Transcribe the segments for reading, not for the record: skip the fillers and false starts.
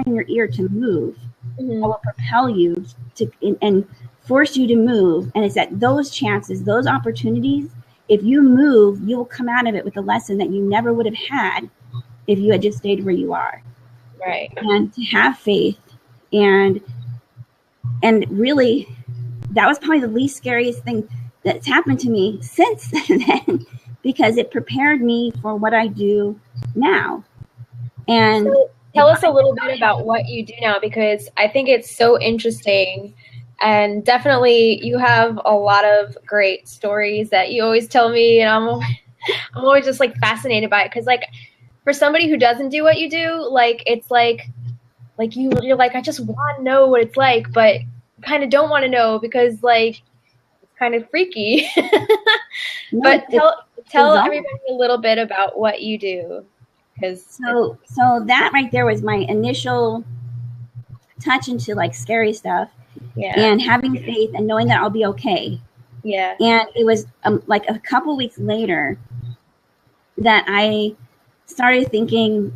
train your ear to move. Mm-hmm. I will propel you to and force you to move. And it's at those chances, those opportunities, if you move, you will come out of it with a lesson that you never would have had if you had just stayed where you are. Right. And to have faith and really, that was probably the least scariest thing that's happened to me since then, because it prepared me for what I do now. And so tell us a little bit about what you do now, because I think it's so interesting. And definitely you have a lot of great stories that you always tell me, and I'm always just like fascinated by it, because like for somebody who doesn't do what you do, like it's like you're like, I just want to know what it's like, but kind of don't want to know because like it's kind of freaky. But tell everybody a little bit about what you do, because so that right there was my initial touch into like scary stuff. Yeah. And having faith and knowing that I'll be okay. Yeah. And it was like a couple weeks later that I started thinking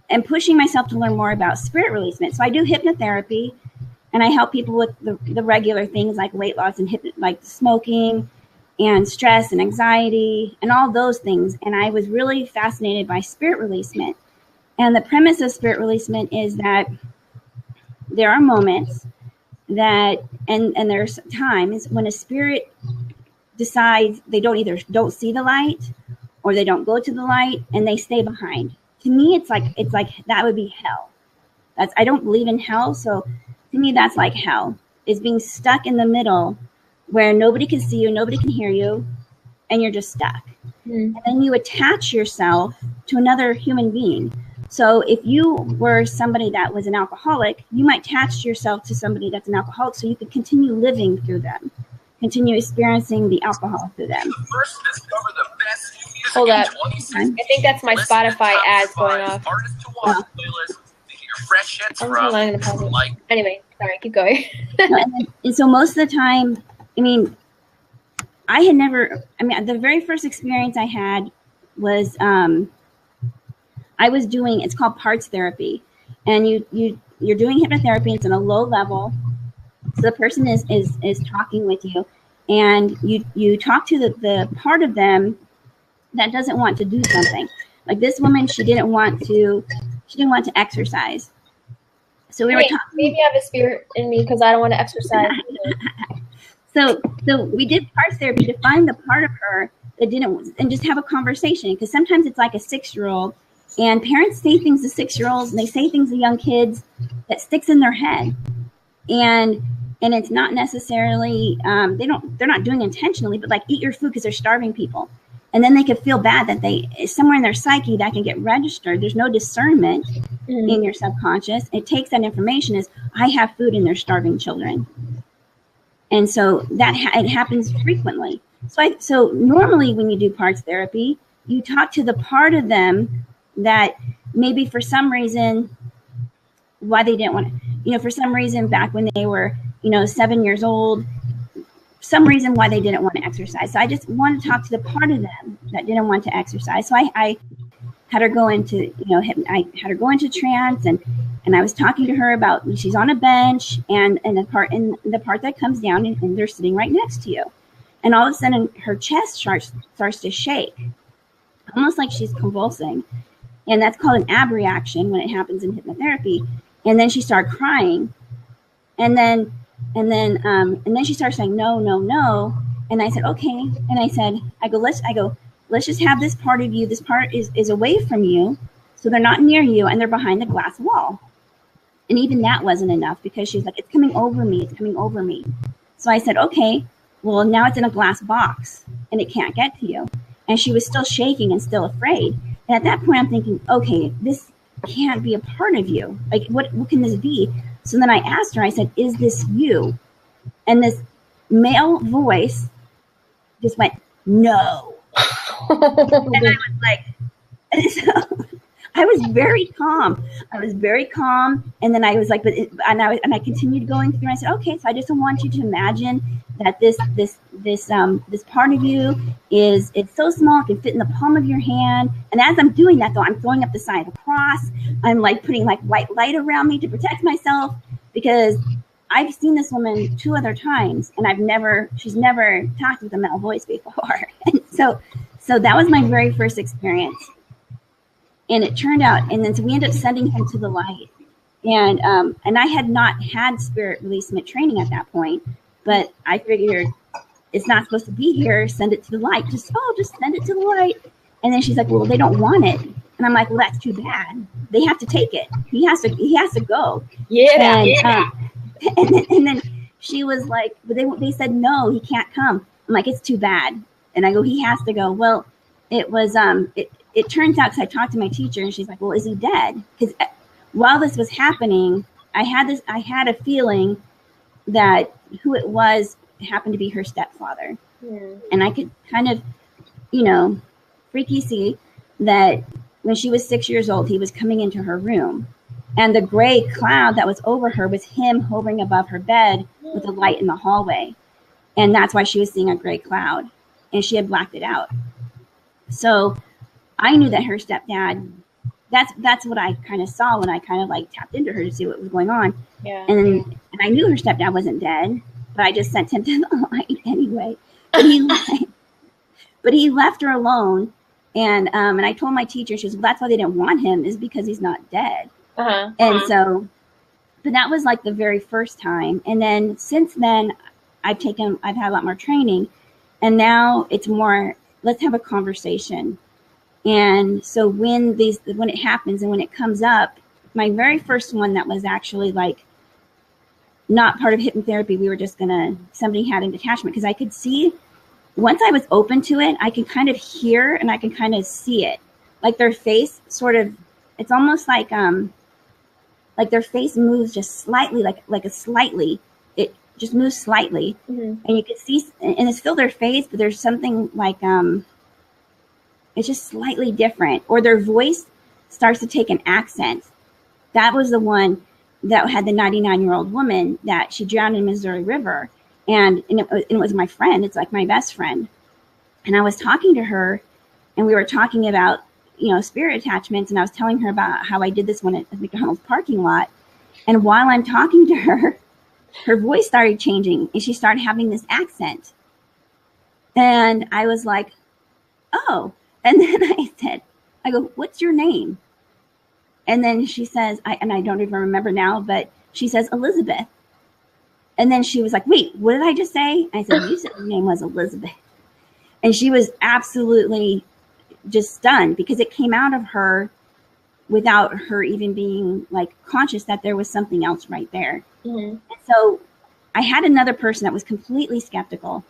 and pushing myself to learn more about spirit releasement. So I do hypnotherapy, and I help people with the regular things like weight loss and like smoking and stress and anxiety and all those things. And I was really fascinated by spirit releasement. And the premise of spirit releasement is that there are moments that, and there's times when a spirit decides they don't see the light, or they don't go to the light and they stay behind. To me, it's like that would be hell. I don't believe in hell. So to me, that's like hell, is being stuck in the middle where nobody can see you, nobody can hear you, and you're just stuck. And then you attach yourself to another human being. So if you were somebody that was an alcoholic, you might attach yourself to somebody that's an alcoholic so you could continue living through them, continue experiencing the alcohol through them. First, discover the best new music. Hold up. I think that's my Spotify ads going off. Anyway, sorry, keep going. And so most of the time, I mean, the very first experience I had was I was doing, it's called parts therapy. And you're doing hypnotherapy, it's on a low level. So the person is talking with you, and you talk to the part of them that doesn't want to do something. Like this woman, she didn't want to exercise. So we were talking. Maybe I have a spirit in me because I don't want to exercise. So we did parts therapy to find the part of her that didn't, and just have a conversation. Because sometimes it's like a 6-year-old, and parents say things to 6-year-olds, and they say things to young kids that sticks in their head. And it's not necessarily, they're not doing intentionally, but like eat your food because they're starving people. And then they could feel bad that somewhere in their psyche that can get registered. There's no discernment in your subconscious. It takes that information as, I have food and they're starving children. And so it happens frequently. So normally when you do parts therapy, you talk to the part of them that maybe for some reason, why they didn't want to, for some reason back when they were, 7 years old, some reason why they didn't want to exercise. So I just wanted to talk to the part of them that didn't want to exercise. So I had her go into, I had her go into trance, and I was talking to her about, she's on a bench, and the part that comes down, and they're sitting right next to you. And all of a sudden her chest starts to shake, almost like she's convulsing. And that's called an ab reaction when it happens in hypnotherapy. And then she started crying. And then she started saying, no, no, no. And I said, okay. And I said, let's just have this part of you. This part is away from you. So they're not near you, and they're behind the glass wall. And even that wasn't enough, because she's like, it's coming over me. It's coming over me. So I said, okay, well, now it's in a glass box and it can't get to you. And she was still shaking and still afraid. And at that point I'm thinking, okay, this can't be a part of you. Like, what can this be? So then I asked her, I said, is this you? And this male voice just went, no. And I was like, so I was very calm. And then I was like, and I continued going through. And I said, okay, so I just want you to imagine that this part of you it's so small, it can fit in the palm of your hand. And as I'm doing that, though, I'm throwing up the sign of the cross. I'm like putting like white light around me to protect myself, because I've seen this woman 2 other times, and she's never talked with a male voice before. And so that was my very first experience. And it turned out, and then so we ended up sending him to the light. And I had not had spirit releasement training at that point, but I figured it's not supposed to be here. Send it to the light. Just send it to the light. And then she's like, well, they don't want it. And I'm like, well, that's too bad. They have to take it. He has to go. Yeah. And then she was like, but they said, no, he can't come. I'm like, it's too bad. And I go, he has to go. Well, it was, it turns out, because I talked to my teacher, and she's like, well, is he dead? Because while this was happening, I had a feeling that who it was happened to be her stepfather. And I could kind of, freaky see that when she was 6 years old, he was coming into her room. And the gray cloud that was over her was him hovering above her bed with a light in the hallway. And that's why she was seeing a gray cloud. And she had blacked it out. So I knew that her stepdad, that's what I kind of saw when I kind of like tapped into her to see what was going on. Yeah. And I knew her stepdad wasn't dead, but I just sent him to the light anyway. But he left her alone. And I told my teacher, she was, well, that's why they didn't want him, is because he's not dead. And so, but that was like the very first time. And then since then, I've had a lot more training, and now it's more, let's have a conversation. And so when it happens and when it comes up, my very first one that was actually like not part of hypnotherapy, we were just somebody had an attachment, because I could see, once I was open to it, I could kind of hear and I could kind of see it. Like their face sort of, it's almost like their face moves just slightly, it just moves slightly. And you could see, and it's still their face, but there's something like, it's just slightly different, or their voice starts to take an accent. That was the one that had the 99-year-old woman that she drowned in the Missouri River. And it was my friend. It's like my best friend. And I was talking to her, and we were talking about, spirit attachments. And I was telling her about how I did this one at the McDonald's parking lot. And while I'm talking to her, her voice started changing, and she started having this accent. And I was like, oh. And then I go, what's your name? And then she says, I don't even remember now, but she says, Elizabeth. And then she was like, wait, what did I just say? I said, you said your name was Elizabeth. And she was absolutely just stunned, because it came out of her without her even being like conscious that there was something else right there. And so I had another person that was completely skeptical.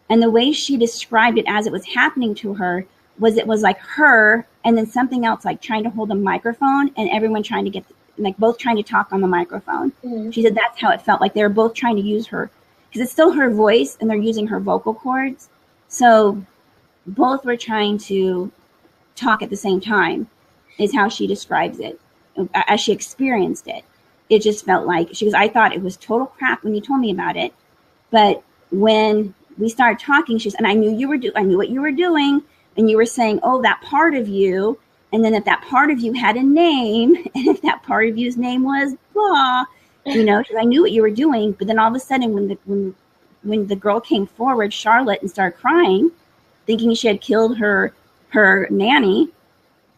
And the way she described it as it was happening to her was, it was like her and then something else, like trying to hold a microphone, and everyone trying to get, like both trying to talk on the microphone. She said that's how it felt, like they were both trying to use her, because it's still her voice and they're using her vocal cords. So both were trying to talk at the same time, is how she describes it. As she experienced it, it just felt like, she goes, I thought it was total crap when you told me about it. But when we started talking, she says, and I knew what you were doing. And you were saying, oh, that part of you. And then if that part of you had a name, and if that part of you's name was blah, because I knew what you were doing. But then all of a sudden, when the girl came forward, Charlotte, and started crying, thinking she had killed her nanny,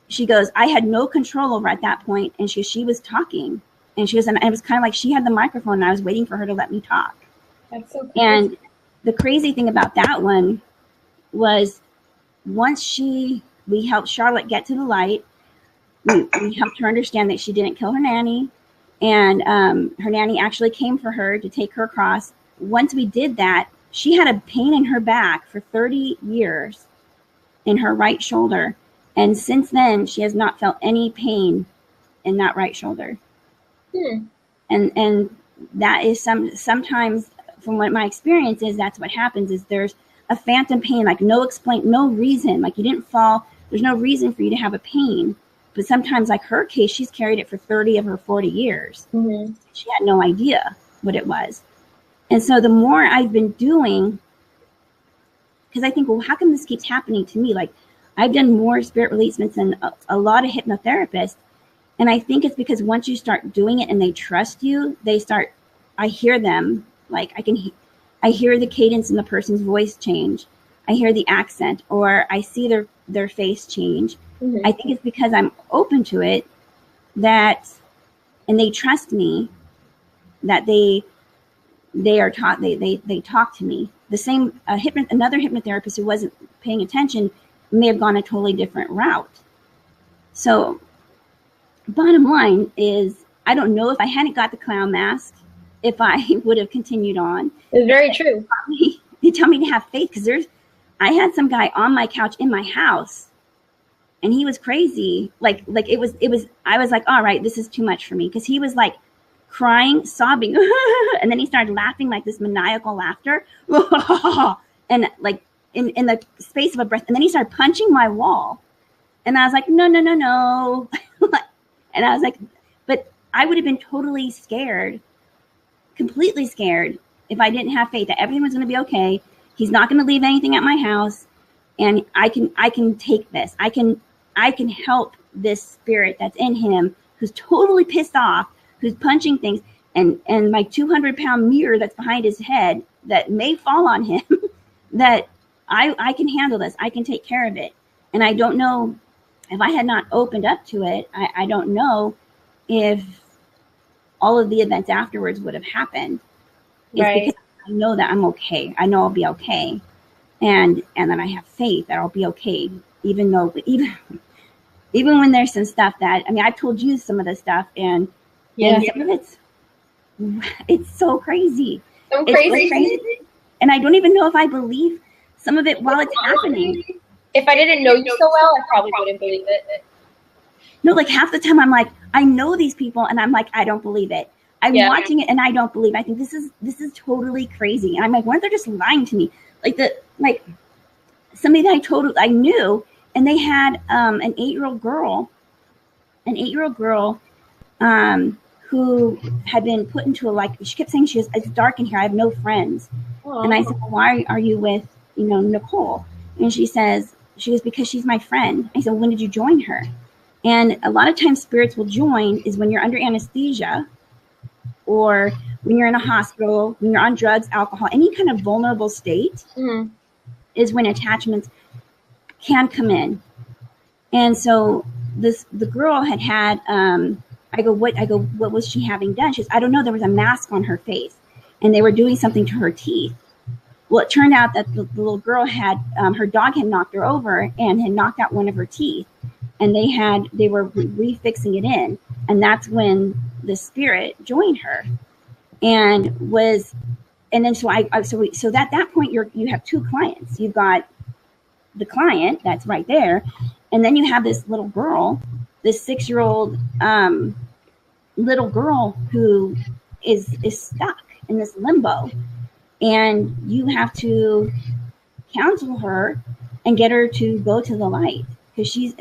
she goes, I had no control over at that point. And she was talking. And she goes, and it was kind of like she had the microphone, and I was waiting for her to let me talk. That's so cool. And the crazy thing about that one was, once we helped Charlotte get to the light, we helped her understand that she didn't kill her nanny, and her nanny actually came for her to take her across. Once we did that, she had a pain in her back for 30 years in her right shoulder. And since then, she has not felt any pain in that right shoulder. And that is sometimes, from what my experience is, that's what happens, is there's a phantom pain, like no reason, like you didn't fall. There's no reason for you to have a pain, But sometimes, like her case, she's carried it for 30 of her 40 years. Mm-hmm. She had no idea what it was. And so the more I've been doing, because I think, well, how come this keeps happening to me? Like, I've done more spirit releasements than a lot of hypnotherapists. And I think it's because once you start doing it and they trust you, I hear them, like I hear the cadence in the person's voice change. I hear the accent, or I see their face change. Mm-hmm. I think it's because I'm open to it and they trust me, that they are taught, they talk to me. The same, another hypnotherapist who wasn't paying attention may have gone a totally different route. So bottom line is, I don't know if I hadn't got the clown mask, if I would have continued on. It's very true. They tell me to have faith, because I had some guy on my couch in my house, and he was crazy. Like it was, I was like, all right, this is too much for me. Because he was like crying, sobbing, and then he started laughing, like this maniacal laughter. And like in the space of a breath. And then he started punching my wall. And I was like, no. And I was like, but I would have been totally scared, completely scared, if I didn't have faith that everything was going to be okay. He's not going to leave anything at my house, and I can take this. I can help this spirit that's in him, who's totally pissed off, who's punching things, and my 200-pound mirror that's behind his head that may fall on him, that I can handle this. I can take care of it. And I don't know, if I had not opened up to it, I don't know if all of the events afterwards would have happened. It's right. Because I know that I'm okay. I know I'll be okay. And then I have faith that I'll be okay, even when there's some stuff that, I mean, I've told you some of the stuff, and some of it's so crazy. It's crazy. And I don't even know if I believe some of it while it's happening. If I didn't know you so well, I probably wouldn't believe it. No, like half the time I'm like, I know these people, and I'm like, I don't believe it. I'm watching it and I don't believe it. I think this is totally crazy. And I'm like, weren't they just lying to me? Like somebody that I knew, and they had an 8-year-old girl who had been put into she kept saying, it's dark in here, I have no friends. Aww. And I said, well, why are you with, Nicole? And she goes, because she's my friend. I said, well, when did you join her? And a lot of times spirits will join is when you're under anesthesia, or when you're in a hospital, when you're on drugs, alcohol, any kind of vulnerable state, is when attachments can come in. And so the girl had I go, what was she having done? She goes, I don't know. There was a mask on her face, and they were doing something to her teeth. Well, it turned out that the little girl had, her dog had knocked her over and had knocked out one of her teeth, and they were refixing it in. And that's when the spirit joined her, and then so at that point you have two clients. You've got the client that's right there, and then you have this little girl, this 6-year-old little girl who is stuck in this limbo, and you have to counsel her and get her to go to the light, because she's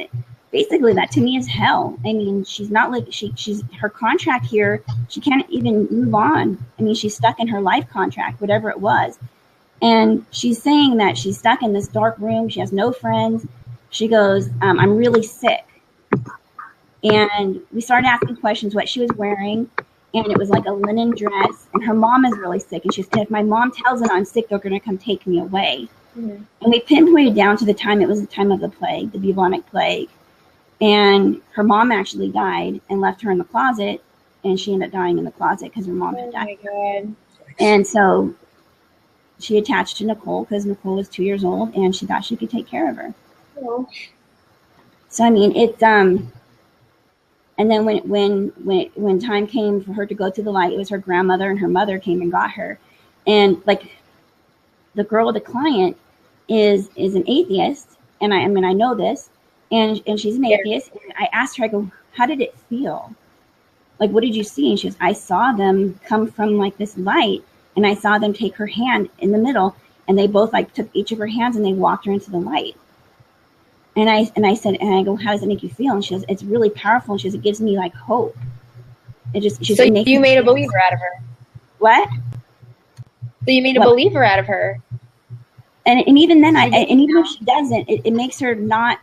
basically, that to me is hell. I mean, she's not like she's her contract here. She can't even move on. I mean, she's stuck in her life contract, whatever it was. And she's saying that she's stuck in this dark room. She has no friends. She goes, I'm really sick. And we started asking questions, what she was wearing. And it was like a linen dress. And her mom is really sick. And she's, and if my mom tells them I'm sick, they're going to come take me away. Mm-hmm. And we pinpointed down to the time, it was the time of the plague, the bubonic plague. And her mom actually died and left her in the closet, and she ended up dying in the closet because her mom had died. Oh my God. And so she attached to Nicole because Nicole was 2 years old, and she thought she could take care of her. Oh. So I mean, it's and then when time came for her to go to the light, it was her grandmother and her mother came and got her, and like the girl, the client, is an atheist, and I mean I know this. And she's an atheist. And I asked her, I go, how did it feel? Like, what did you see? And she goes, I saw them come from like this light, and I saw them take her hand in the middle, and they both like took each of her hands and they walked her into the light. And I said, and I go, how does it make you feel? And she goes, it's really powerful. And she goes, it gives me like hope. So you made a believer out of her. What? So you made a believer out of her. And even then, and even if she doesn't, it makes her not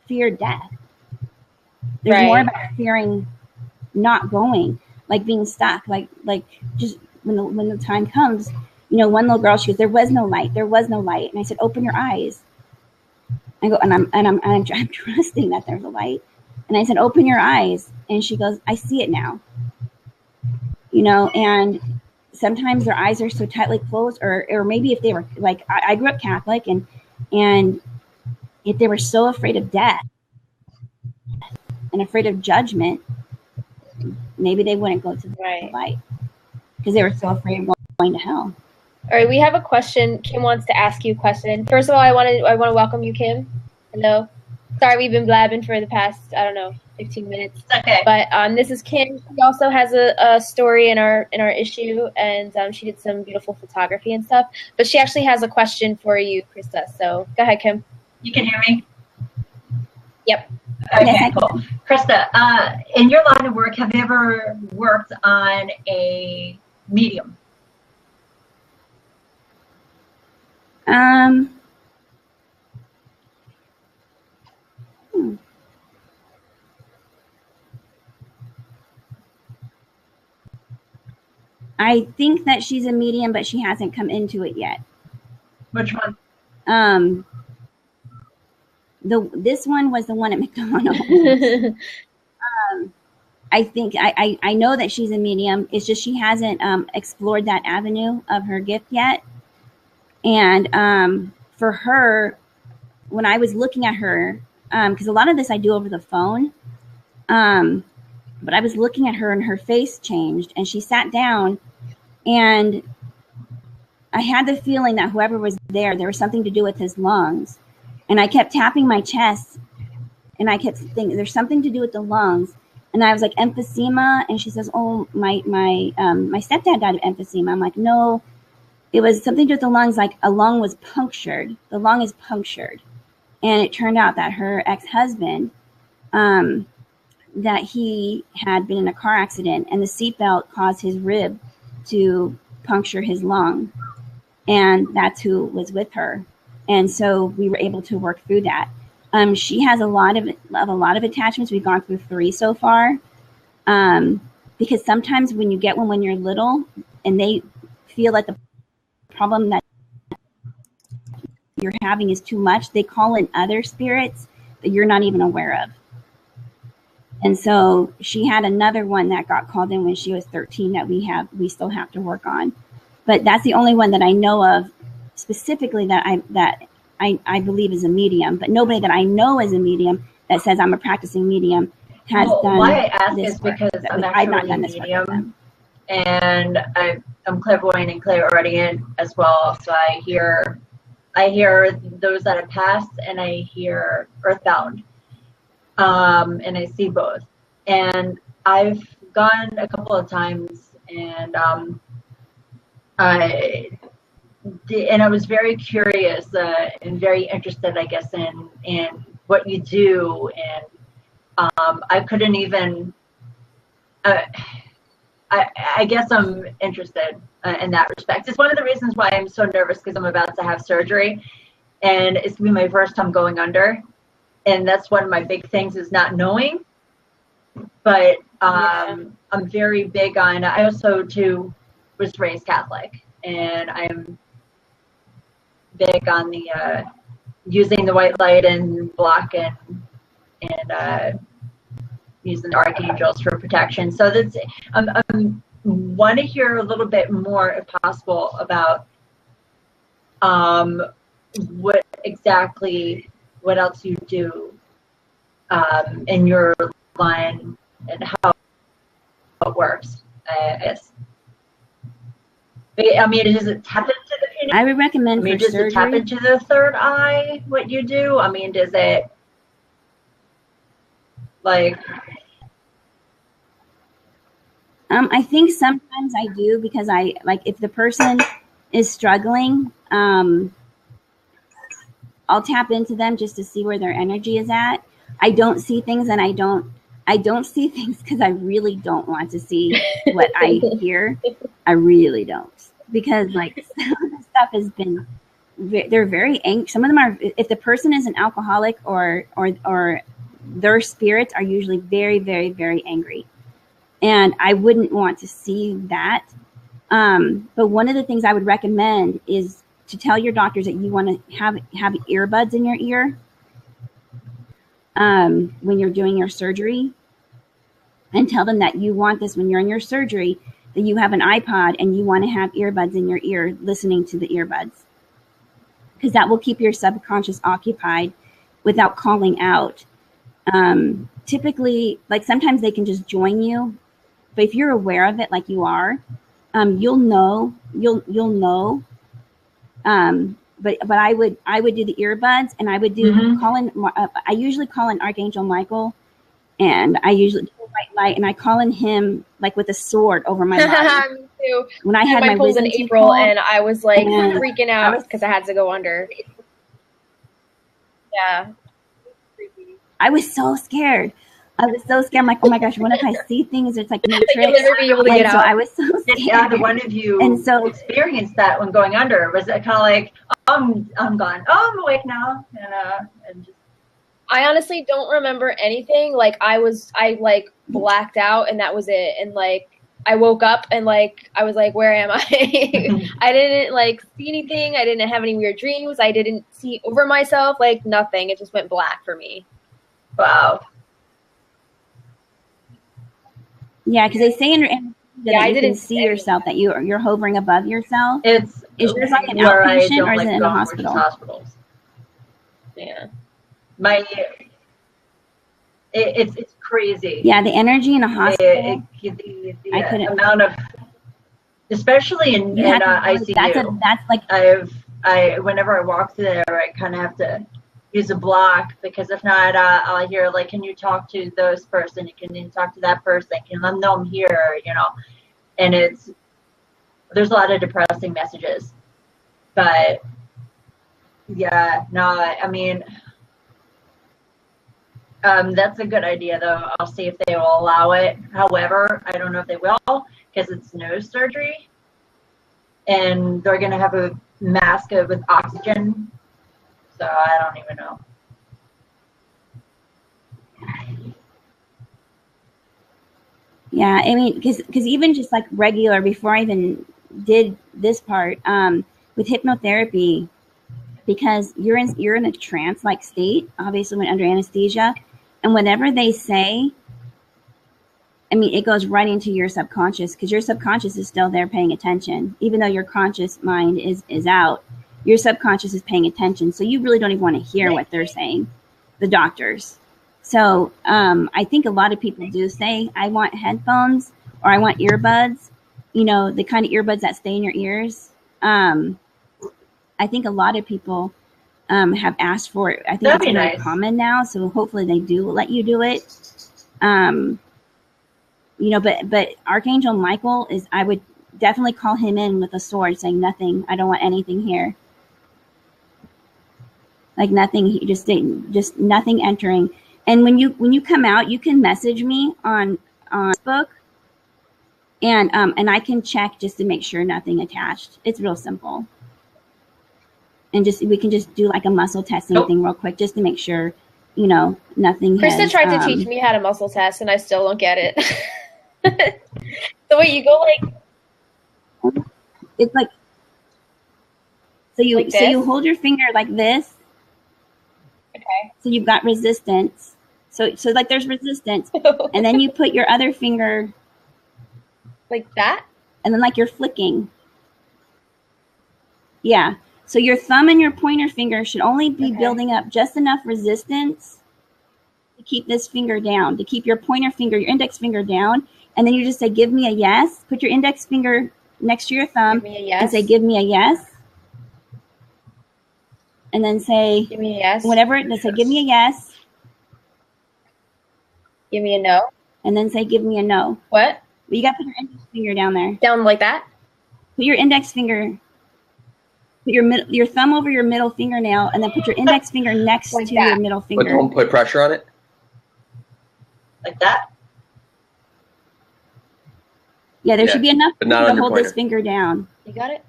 fear death. There's more about fearing not going, like being stuck, like just when the time comes. You know, one little girl, she goes, there was no light. And I said, open your eyes. I go, and I'm trusting that there's a light. And I said, open your eyes. And she goes, I see it now. You know, and sometimes their eyes are so tightly closed, or maybe if they were like, I grew up Catholic, and if they were so afraid of death and afraid of judgment, maybe they wouldn't go to the light because they were so afraid of going to hell. All right, we have a question. Kim wants to ask you a question. First of all, I want to welcome you, Kim. Hello. Sorry, we've been blabbing for the past, 15 minutes. Okay. But this is Kim. She also has a story in our issue, and she did some beautiful photography and stuff. But she actually has a question for you, Christa. So go ahead, Kim. You can hear me? Yep. Okay, cool. Christa, in your line of work, have you ever worked on a medium? I think that she's a medium, but she hasn't come into it yet. Which one? This one was the one at McDonald's. I think I know that she's a medium. It's just she hasn't explored that avenue of her gift yet. And for her, when I was looking at her, because a lot of this I do over the phone, but I was looking at her and her face changed, and she sat down, and I had the feeling that whoever was there was something to do with his lungs. And I kept tapping my chest, and I kept thinking, there's something to do with the lungs. And I was like, emphysema. And she says, oh, my stepdad died of emphysema. I'm like, no, it was something to do with the lungs. Like a lung was punctured. The lung is punctured. And it turned out that her ex-husband, that he had been in a car accident, and the seatbelt caused his rib to puncture his lung. And that's who was with her. And so we were able to work through that. She has a lot of attachments. We've gone through 3 so far. Because sometimes when you get one when you're little and they feel like the problem that you're having is too much, they call in other spirits that you're not even aware of. And so she had another one that got called in when she was 13 that we still have to work on. But that's the only one that I know of specifically that I believe is a medium. But nobody that I know is a medium that says I'm a practicing medium has done why I ask this is work. because I've not done this medium, and I'm clairvoyant and clairaudient as well. So I hear those that have passed, and I hear earthbound. And I see both. And I've gone a couple of times, and I was very curious and very interested, I guess, in what you do. And I couldn't even. I guess I'm interested in that respect. It's one of the reasons why I'm so nervous, because I'm about to have surgery, and it's gonna be my first time going under. And that's one of my big things, is not knowing. But I'm very big on, I also too was raised Catholic, and I'm big on the using the white light and block and using the archangels for protection. So that's I want to hear a little bit more, if possible, about what else you do in your line and how it works. I mean, does it tap into the? I would recommend for does surgery. It tap into the third eye? What you do? I mean, does it like? I think sometimes I do, because I, like, if the person is struggling, I'll tap into them just to see where their energy is at. I don't see things, and I don't see things because I really don't want to see what I hear. I really don't, because like some of the stuff has been, they're very angry. Some of them are, if the person is an alcoholic or their spirits are usually very, very, very angry. And I wouldn't want to see that. But one of the things I would recommend is to tell your doctors that you want to have earbuds in your ear when you're doing your surgery, and tell them that you want this when you're in your surgery, that you have an iPod and you want to have earbuds in your ear listening to the earbuds, because that will keep your subconscious occupied without calling out. Typically, like sometimes they can just join you, but if you're aware of it, like you are, you'll know. But I would do the earbuds, and I would do call in. I usually call in Archangel Michael, and I usually do a white light, and I call in him like with a sword over my body. Me too. When I had my pulled in wisdom April, call, and I was like freaking out because I had to go under. Yeah. I was so scared. I'm like, oh my gosh, what if I see things? It's like Matrix. You'll never be able to get out. So I was so scared. Did either one of you experienced that when going under? Was it kind of like, I'm gone. Oh, I'm awake now. And just... I honestly don't remember anything. Like I like blacked out, and that was it. And like I woke up, and like I was like, where am I? I didn't like see anything. I didn't have any weird dreams. I didn't see over myself. Like nothing. It just went black for me. Wow. Yeah, because they say in that you can see yourself, that you're hovering above yourself. Is yours like an outpatient, or is it in the hospital? Hospitals. Yeah. It's crazy. Yeah, the energy in a hospital. The amount of, especially in ICU. That's like whenever I walk through there, I kind of have to use a block, because if not, I'll hear like, can you talk to this person? Can you talk to that person? Can let them know I'm here? And there's a lot of depressing messages, but yeah, no, I mean, that's a good idea though. I'll see if they will allow it. However, I don't know if they will, because it's nose surgery, and they're gonna have a mask with oxygen. So I don't even know. Yeah, I mean, because even just like regular, before I even did this part, with hypnotherapy, because you're in a trance-like state, obviously when under anesthesia, and whatever they say, I mean, it goes right into your subconscious, because your subconscious is still there paying attention, even though your conscious mind is out. Your subconscious is paying attention, so you really don't even want to hear what they're saying, the doctors. So I think a lot of people do say, I want headphones or I want earbuds, the kind of earbuds that stay in your ears. I think a lot of people have asked for it. I think it's very common now, so hopefully they do let you do it. But Archangel Michael I would definitely call him in with a sword, saying nothing. I don't want anything here. Like nothing, just nothing entering. And when you come out, you can message me on Facebook, and I can check just to make sure nothing attached. It's real simple. And we can just do like a muscle testing thing real quick, just to make sure, nothing. Christa tried to teach me how to muscle test, and I still don't get it. So wait, you go like, it's like, so you hold your finger like this. Okay. So you've got resistance. So like there's resistance, and then you put your other finger like that, and then like you're flicking. Yeah. So your thumb and your pointer finger should only be building up just enough resistance to keep this finger down, to keep your pointer finger, your index finger down, and then you just say, "Give me a yes." Put your index finger next to your thumb and say, "Give me a yes." And then say, give me a yes. Whatever. Then say, give me a yes. Give me a no. And then say, give me a no. What? Well, you got to put your index finger down there. Down like that? Put your index finger. put your thumb over your middle fingernail, and then put your index finger next Like to that. your middle But finger. don't put pressure on it. Like that? Yeah, there Yeah, should be enough but not to on your hold this pointer. finger down. You got it?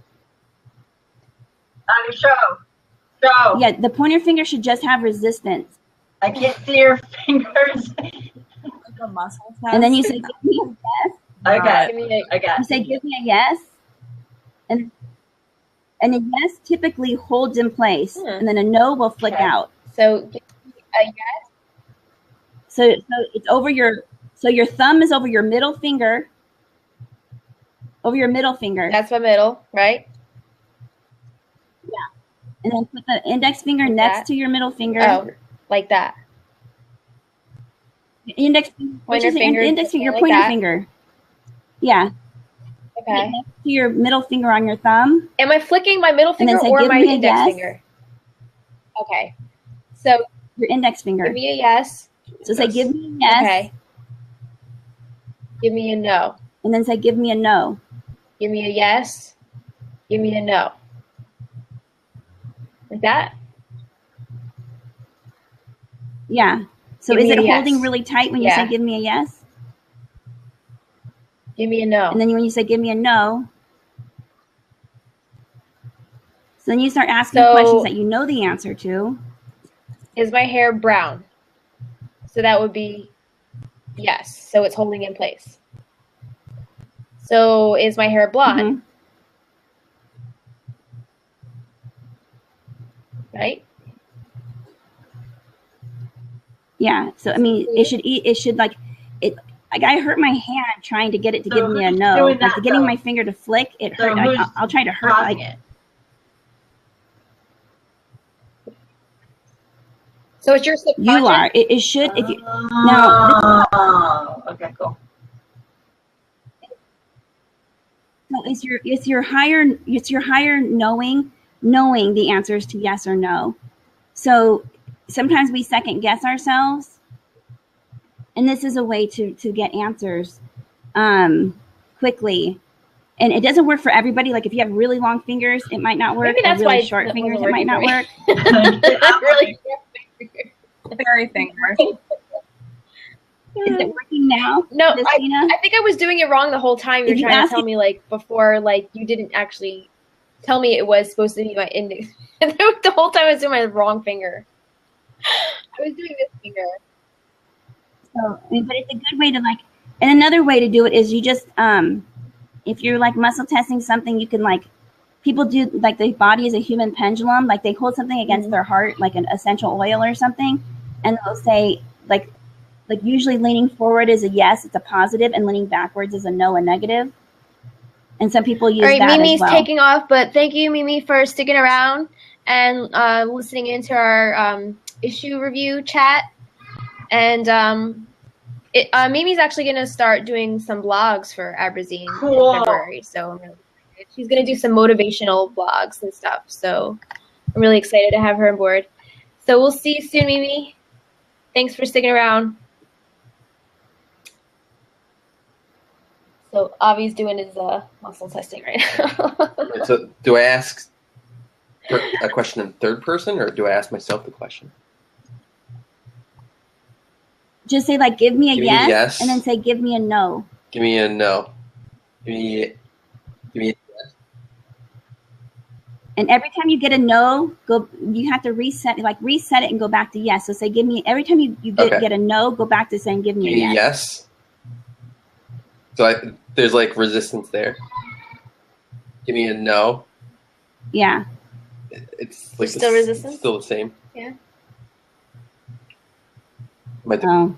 Show. Yeah, the pointer finger should just have resistance. I can't see your fingers. The muscle test. And then you say, give me a yes. Okay. Give me a, I got You say, give me a yes. And a yes typically holds in place. And then a no will flick Okay. out. so give me a yes. So it's over your thumb is over your middle finger. Over your middle finger. That's my middle, right? And then put the index finger Like next that? to your middle finger. Oh, like that. Index which Pointer is the finger, index finger, your like pointer that? finger. Yeah. Okay. Next to your middle finger on your thumb. Am I flicking my middle And then finger say, or give my me a index yes. finger? Okay. So Your index finger. give me a yes. So say give me a yes. Okay. Give me a no. And then say give me a no. Give me a yes. Give me a no. Like that? Yeah. So Give is me it a yes. holding really tight when you Yeah. say give me a yes? Give me a no. And then when you say give me a no, so then you start asking So- questions that you know the answer to. Is my hair brown? So that would be yes. So it's holding in place. So is my hair blonde? Mhm. Right? Yeah. So I mean, it should like it. Like I hurt my hand trying to get it to So give me a who's no. doing Like that, getting though? my finger to flick, it So hurt. who's I'll try to hurt. causing Like it? So it's your subconscious. you are. It should. If you now. Oh, okay, cool. No, it's your higher knowing the answers to yes or no. So sometimes we second guess ourselves, and this is a way to get answers quickly. And it doesn't work for everybody. Like if you have really long fingers, it might not work. Maybe that's or why really it short wasn't fingers, it might not working work. I'm really Fairy finger. Is it working now? No, Christina? I think I was doing it wrong the whole time. You're If you trying to ask tell it- me like before, like you didn't actually tell me it was supposed to be my index. And the whole time I was doing my wrong finger. I was doing this finger. So, I mean, but it's a good way to like, and another way to do it is you just, if you're like muscle testing something, you can like, people do like the body is a human pendulum, like they hold something against their heart, like an essential oil or something, and they'll say like usually leaning forward is a yes, it's a positive, and leaning backwards is a no, a negative. And some people use All right, that Mimi's as well. taking off, but thank you, Mimi, for sticking around and listening into our issue review chat. And Mimi's actually going to start doing some blogs for Abra-zine Cool. in February. So I'm really excited. She's going to do some motivational blogs and stuff. So I'm really excited to have her on board. So we'll see you soon, Mimi. Thanks for sticking around. So Avi's doing his muscle testing right now. So do I ask a question in third person, or do I ask myself the question? Just say like, give me a Give me a yes, yes. and then say, give me a no. Give me a no. Give me a yes. And every time you get a no, you have to reset it and go back to yes. So say, give me, every time you get a no, go back to saying, give me Give a me yes. a yes. So there's like resistance there. Give me a no. Yeah. It's like Still resistance? Still the same. Yeah. Oh.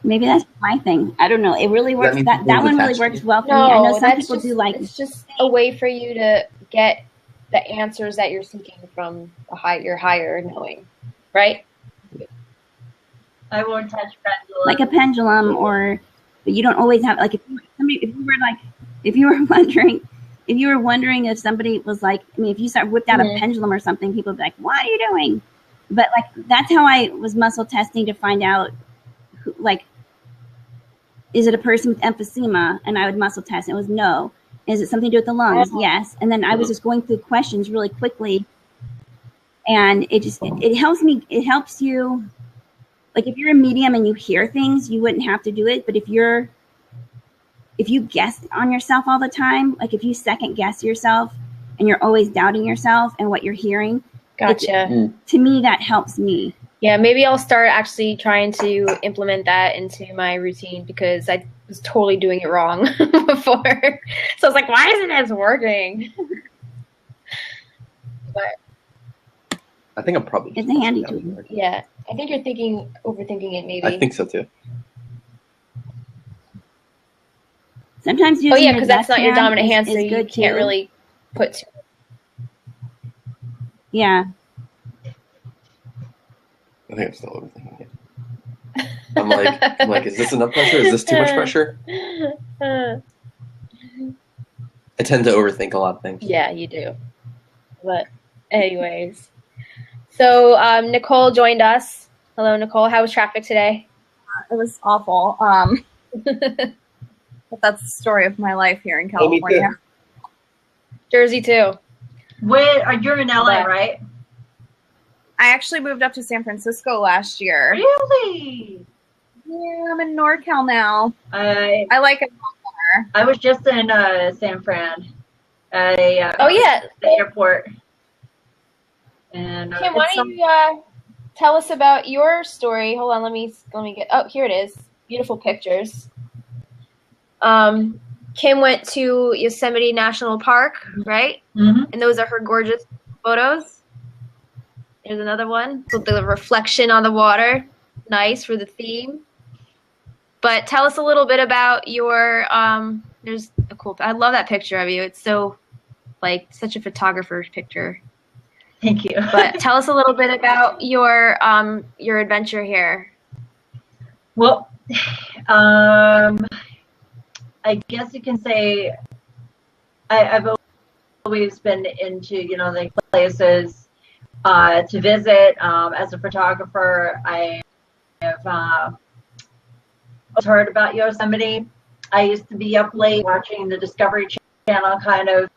Maybe that's my thing. I don't know. It really works. mean That people one really attach works to you? well for me. I know some that's people just, do like. it's just a way for you to get the answers that you're seeking from your higher knowing, right? I won't touch pendulum. Like a pendulum, but you don't always have like if you were wondering if somebody was like, I mean, if you start whipped out a pendulum or something, people would be like, what are you doing? But like that's how I was muscle testing to find out who, like, is it a person with emphysema? And I would muscle test, and it was no. Is it something to do with the lungs? Yes. And then I was just going through questions really quickly. And it helps me. It helps you. Like if you're a medium and you hear things, you wouldn't have to do it. But if you guess on yourself all the time, like if you second guess yourself and you're always doubting yourself and what you're hearing. Gotcha. To me, that helps me. Yeah, maybe I'll start actually trying to implement that into my routine because I was totally doing it wrong before. So I was like, why isn't this working? But I think I'm probably. It's a handy tool. Yeah, I think you're overthinking it maybe. I think so too. Sometimes oh yeah, because that's not your dominant hand, so you can't really put too. Yeah. I think I'm still overthinking it. I'm like, is this enough pressure? Is this too much pressure? I tend to overthink a lot of things. Yeah, you do. But anyways. So Nicole joined us. Hello, Nicole. How was traffic today? It was awful. But that's the story of my life here in California. Jersey too. You're in LA, right? I actually moved up to San Francisco last year. Really? Yeah, I'm in NorCal now. I like it a lot more. I was just in San Fran. Oh yeah, the airport. And Kim, why don't you tell us about your story? Hold on, let me get. Oh, here it is. Beautiful pictures. Kim went to Yosemite National Park, right? Mm-hmm. And those are her gorgeous photos. There's another one with the reflection on the water. Nice for the theme. But tell us a little bit about your, there's a cool, I love that picture of you. It's so, like, such a photographer's picture. Thank you. But tell us a little bit about your adventure here. Well, I guess you can say I've always been into, like places to visit. As a photographer, I have heard about Yosemite. I used to be up late watching the Discovery Channel kind of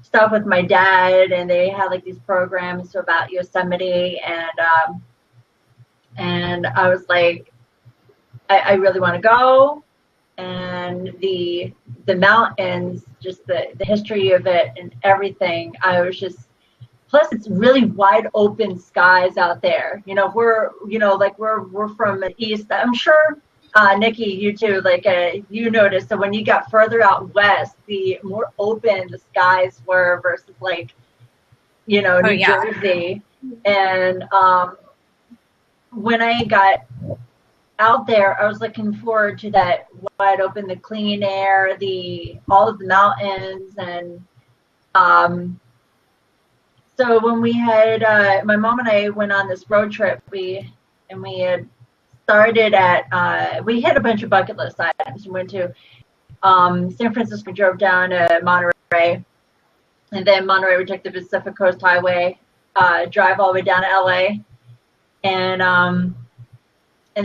stuff with my dad, and they had like these programs about Yosemite, and I was like, I really want to go. And the mountains, just the history of it and everything, I was just, plus it's really wide open skies out there. We're from the east. I'm sure, Nikki, you too, you noticed that when you got further out west, the more open the skies were versus New Jersey. And when I got out there, I was looking forward to that wide open, the clean air, all of the mountains, and so when we had my mom and I went on this road trip, we had started at we hit a bunch of bucket list items. We went to San Francisco, drove down to Monterey, and then Monterey we took the Pacific Coast Highway, drive all the way down to LA, and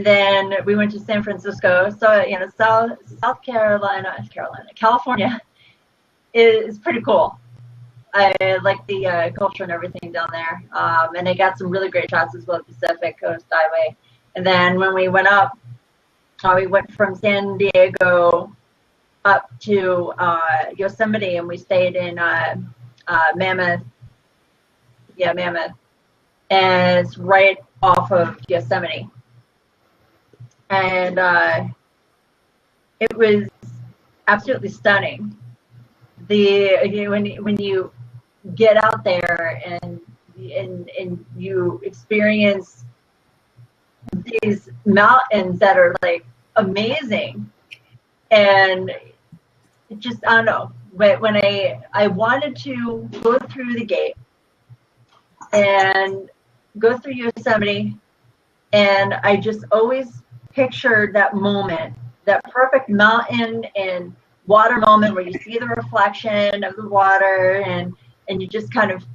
then we went to San Francisco. So, South California is pretty cool. I like the culture and everything down there. And I got some really great shots as well, Pacific Coast Highway. And then when we went up, we went from San Diego up to Yosemite, and we stayed in Mammoth. Yeah, Mammoth. And it's right off of Yosemite. And it was absolutely stunning. When you get out there and you experience these mountains that are amazing, and it just, I don't know. But when I wanted to go through the gate and go through Yosemite, and I just always pictured that moment, that perfect mountain and water moment where you see the reflection of the water and you just kind of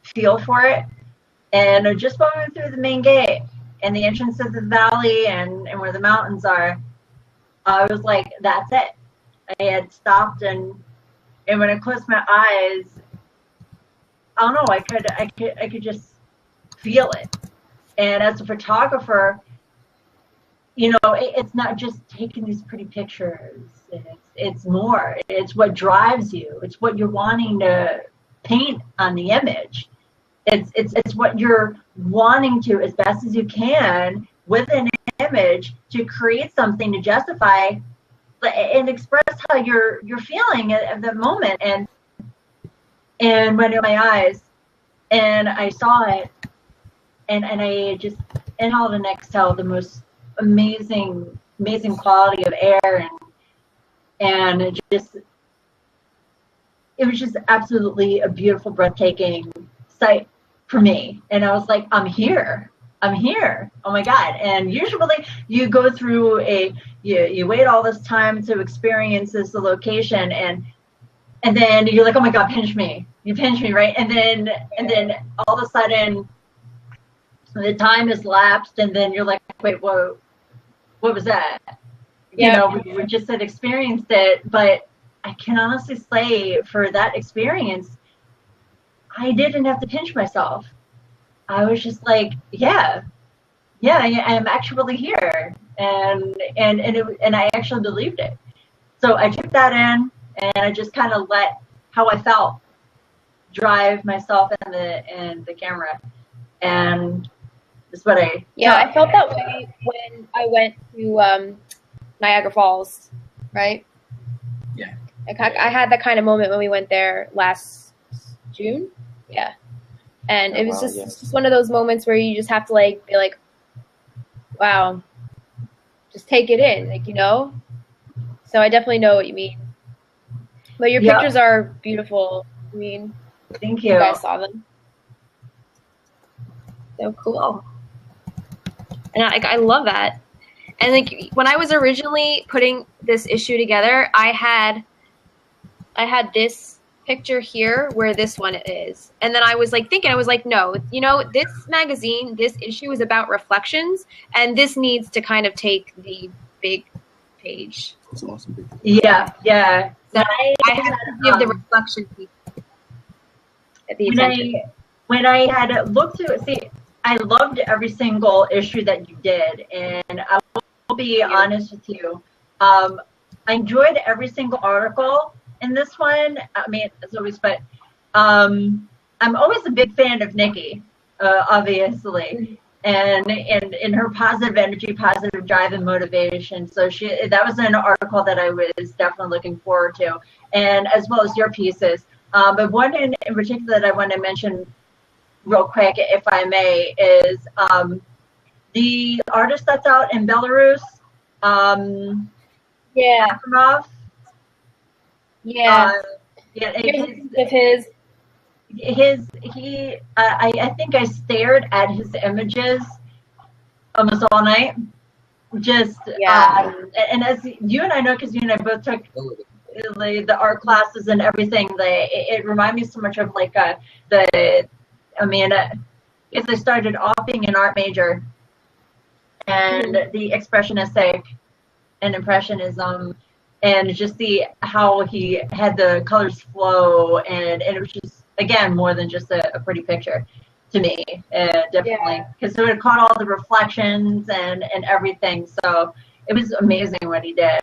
feel for it. And just when we went through the main gate and the entrance of the valley and where the mountains are, I was like, that's it. I had stopped and And when I closed my eyes, I don't know, I could just feel it. And as a photographer, you know, it's not just taking these pretty pictures. It's more. It's what drives you. It's what you're wanting to paint on the image. It's what you're wanting to, as best as you can, with an image, to create something to justify and express how you're feeling at the moment. And when I opened my eyes and I saw it, and I just inhaled and exhaled the most amazing quality of air, and it was just absolutely a beautiful, breathtaking sight for me. And I was like, I'm here. Oh my God. And usually you go through you wait all this time to experience this location, and then you're like, oh my God, pinch me. You pinch me, right? And then all of a sudden the time has lapsed, and then you're like, wait, what was that? You know, we just had experienced it, but I can honestly say for that experience, I didn't have to pinch myself. I was just like, yeah, I'm actually here, and I actually believed it. So I took that in, and I just kind of let how I felt drive myself and the camera, and that's what I. Yeah, I felt that way when I went to Niagara Falls, right? Yeah. I had that kind of moment when we went there last June. Yeah. And it was it's just one of those moments where you just have to like be like, wow, just take it in, like, you know? So I definitely know what you mean. But your pictures are beautiful. I mean, thank you. You guys saw them. So cool. And I love that. And like when I was originally putting this issue together, I had this picture here where this one is. And then I was like thinking, I was like, no, you know, this magazine, this issue is about reflections, and this needs to kind of take the big page. That's awesome. Yeah. So I had to give the reflection piece the attention. When I had looked through it, see, I loved every single issue that you did, and I will be honest with you. I enjoyed every single article in this one. I mean, as always, but I'm always a big fan of Nikki, obviously, and in her positive energy, positive drive, and motivation. So that was an article that I was definitely looking forward to, and as well as your pieces. But one in particular that I want to mention real quick, if I may, is the artist that's out in Belarus, Afremov. Yeah. I think I stared at his images almost all night. And as you and I know, because you and I both took the art classes and everything, it reminded me so much of like because I started off being an art major, and the expressionistic and impressionism, and just how he had the colors flow, and it was just, again, more than just a pretty picture to me, definitely, because it caught all the reflections and everything. So it was amazing what he did.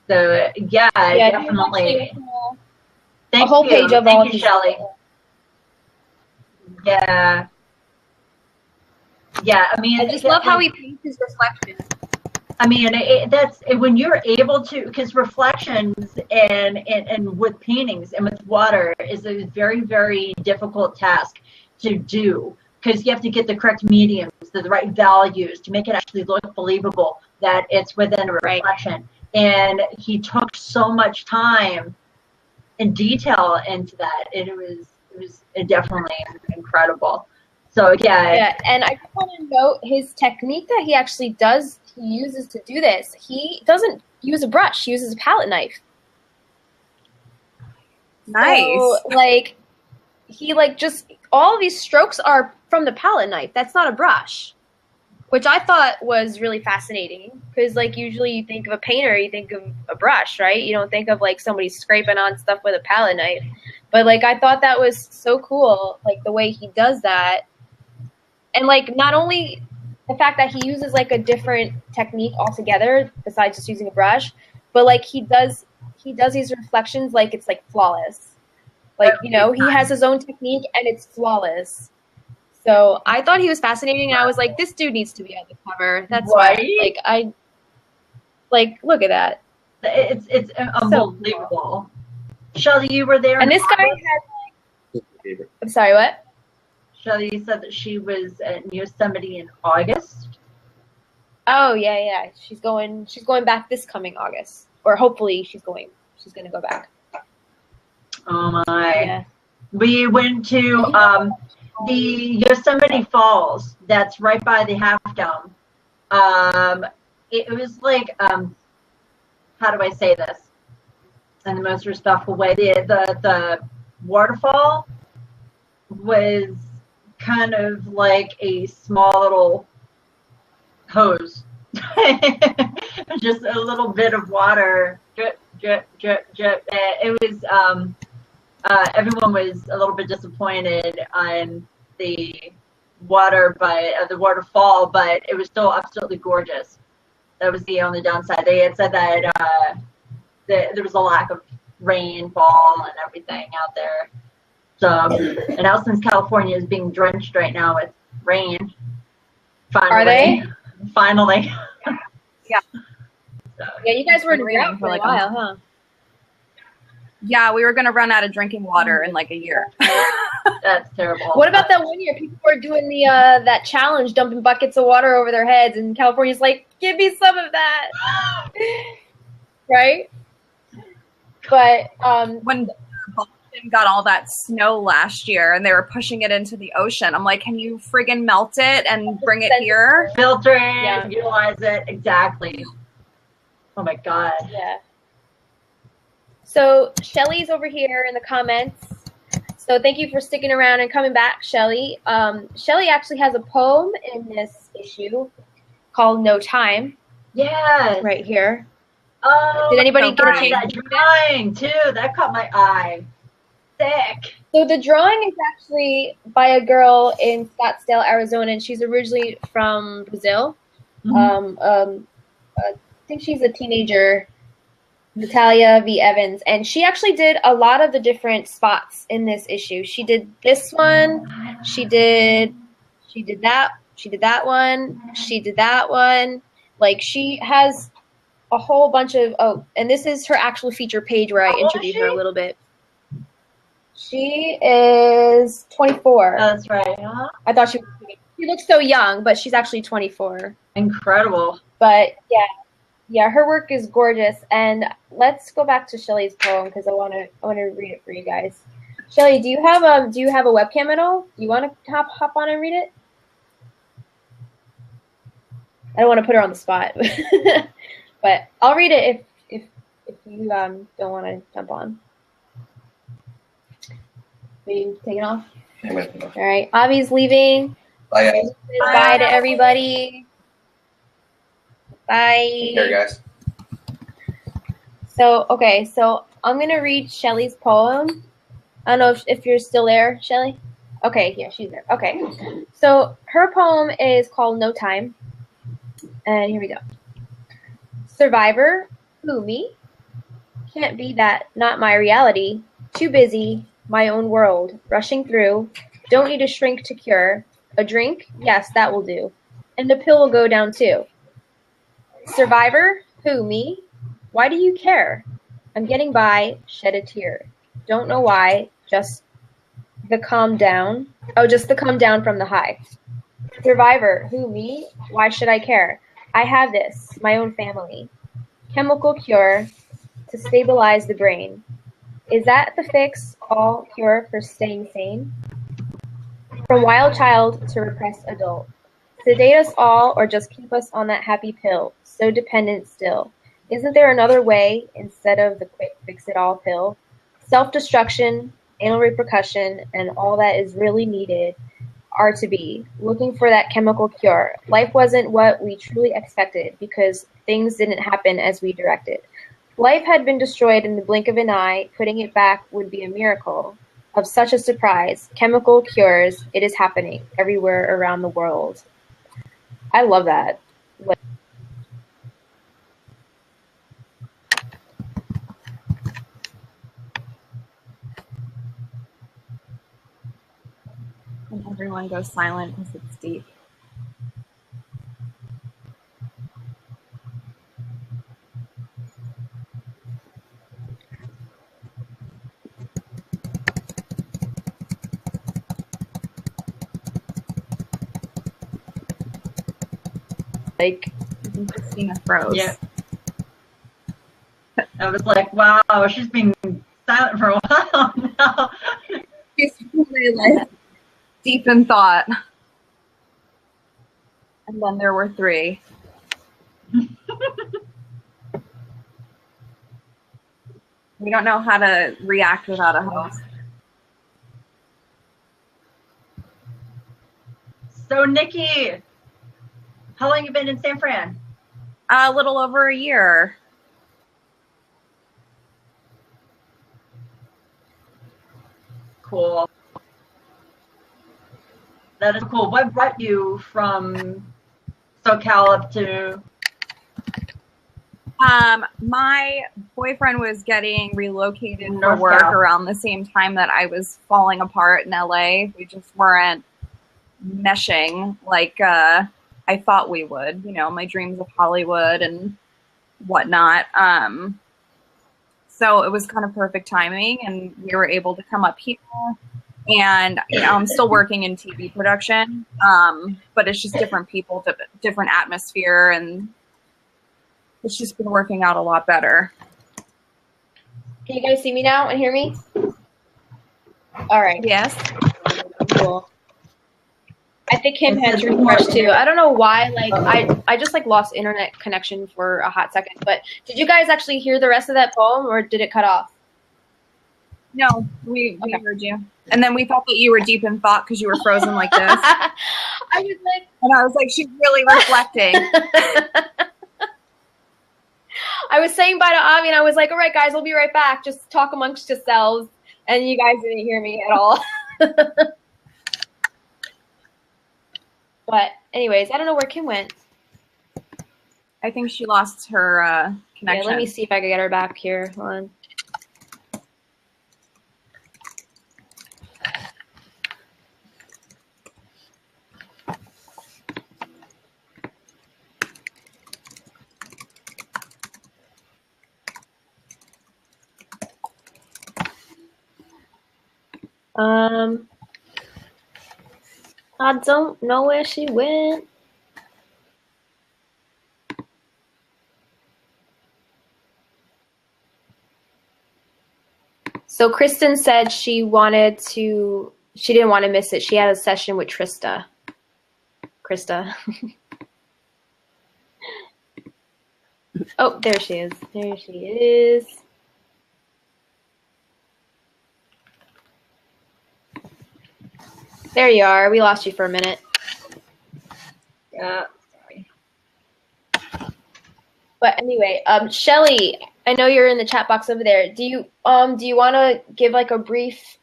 So definitely. A whole page of all. Thank you, Shelley. Yeah. I mean, I just love how he paints his reflection. I mean, that's when you're able to, because reflections and with paintings and with water is a very, very difficult task to do, because you have to get the correct mediums, the right values to make it actually look believable that it's within a reflection. Right. And he took so much time and detail into that. It was definitely incredible. So yeah, and I just want to note his technique that he actually uses to do this. He doesn't use a brush; he uses a palette knife. Nice. So, like, he just all of these strokes are from the palette knife. That's not a brush. which I thought was really fascinating because, like, usually you think of a painter, you think of a brush, right? You don't think of, like, somebody scraping on stuff with a palette knife. But, like, I thought that was so cool, like, the way he does that. And, like, not only the fact that he uses, like, a different technique altogether besides just using a brush, but, like, he does these reflections like it's, like, flawless. Like, you know, he has his own technique and it's flawless. So I thought he was fascinating, and I was like, this dude needs to be on the cover. That's why, look at that. It's unbelievable. So, Shelley, you were there. And this guy had, I'm sorry, what? Shelley said that she was at Yosemite in August. Oh, yeah. She's going back this coming August. Or hopefully she's going to go back. Oh, my. Yeah. We went to the Yosemite Falls. That's right by the Half Dome. It was like, how do I say this in the most respectful way? The waterfall was kind of like a small little hose. Just a little bit of water, drip, drip, drip, drip. It was, everyone was a little bit disappointed on the water, the waterfall, but it was still absolutely gorgeous. That was the only downside. They had said that there was a lack of rainfall and everything out there. So, and now since California is being drenched right now with rain, finally. Are they? Finally. Yeah. So, yeah, you guys were in drought for like a while, huh? Yeah, we were going to run out of drinking water in like a year. That's terrible. What about that one year? People were doing the that challenge, dumping buckets of water over their heads, and California's like, give me some of that. Right? But when Boston got all that snow last year and they were pushing it into the ocean, I'm like, can you friggin' melt it and bring it here? Filter it, utilize it. Exactly. Oh my God. Yeah. So Shelley's over here in the comments. So thank you for sticking around and coming back, Shelley. Shelley actually has a poem in this issue called No Time. Yes. Right here. Oh, did anybody get a chance that drawing too? That caught my eye. Sick. So the drawing is actually by a girl in Scottsdale, Arizona, and she's originally from Brazil. Mm-hmm. I think she's a teenager, Natalia V. Evans, and she actually did a lot of the different spots in this issue. She did this one, she did that one, she did that one. Like, she has a whole bunch of, and this is her actual feature page where I interviewed her a little bit. She is 24. That's right, huh? I thought she looks so young, but she's actually 24. Incredible. But yeah, her work is gorgeous. And let's go back to Shelley's poem because I want to read it for you guys. Shelley, do you have a webcam at all? Do you want to hop on and read it? I don't want to put her on the spot, but I'll read it if you don't want to jump on. Are you taking off? I'm taking off. All right, Avi's leaving. Bye, guys. Bye to everybody. Bye. Take care, guys. So I'm going to read Shelley's poem. I don't know if you're still there, Shelley. Okay, yeah, she's there. Okay. So her poem is called No Time. And here we go. Survivor, who, me? Can't be that, not my reality. Too busy, my own world, rushing through. Don't need a shrink to cure. A drink? Yes, that will do. And the pill will go down too. Survivor, who, me? Why do you care? I'm getting by, shed a tear. Don't know why, just the calm down. Oh, just the calm down from the high. Survivor, who, me? Why should I care? I have this, my own family. Chemical cure to stabilize the brain. Is that the fix, all cure for staying sane? From wild child to repressed adult. Sedate us all or just keep us on that happy pill, so dependent still. Isn't there another way instead of the quick fix-it-all pill? Self-destruction, anal repercussion, and all that is really needed are to be, looking for that chemical cure. Life wasn't what we truly expected because things didn't happen as we directed. Life had been destroyed in the blink of an eye. Putting it back would be a miracle. Of such a surprise. Chemical cures. It is happening everywhere around the world. I love that. And everyone goes silent because it's deep. Like, Christina froze. Yeah. I was like, wow, she's been silent for a while now. She's really like deep in thought. And then there were 3. We don't know how to react without a host. So, Nikki, how long you been in San Fran? A little over a year. Cool. That is cool. What brought you from SoCal up to? My boyfriend was getting relocated for North work Cal. around the same time that I was falling apart in LA. We just weren't meshing like I thought we would. You know, my dreams of Hollywood and whatnot. So it was kind of perfect timing, and we were able to come up here. And you know, I'm still working in TV production, but it's just different people, different atmosphere, and it's just been working out a lot better. can you guys see me now and hear me? All right. Yes. Cool. I think Kim had to refresh too. I don't know why. Like I just like lost internet connection for a hot second. But did you guys actually hear the rest of that poem, or did it cut off? No, we heard you. And then we thought that you were deep in thought because you were frozen like this. I was like, And I was like, she's really reflecting. I was saying bye to Avi, and I was like, all right, guys, we'll be right back. Just talk amongst yourselves. And you guys didn't hear me at all. But anyways, I don't know where Kim went. I think she lost her connection. Yeah, let me see if I can get her back here. Hold on. I don't know where she went. So Kristen said she didn't want to miss it. She had a session with Christa. Oh, there she is. There she is. There you are. We lost you for a minute. Yeah, sorry. But anyway, Shelley, I know you're in the chat box over there. Do you want to give like a brief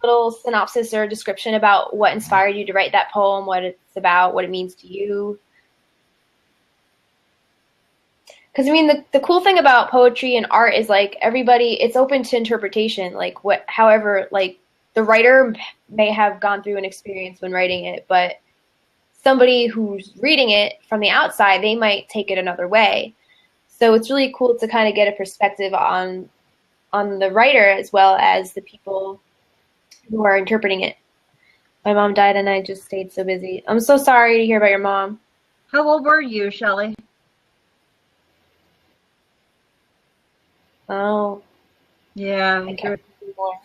little synopsis or description about what inspired you to write that poem, what it's about, what it means to you? Because I mean, the cool thing about poetry and art is like it's open to interpretation. Like however, like the writer may have gone through an experience when writing it, but somebody who's reading it from the outside, they might take it another way. So it's really cool to kind of get a perspective on the writer as well as the people who are interpreting it. My mom died and I just stayed so busy. I'm so sorry to hear about your mom. How old were you, Shelley? Oh. Yeah. I can't remember.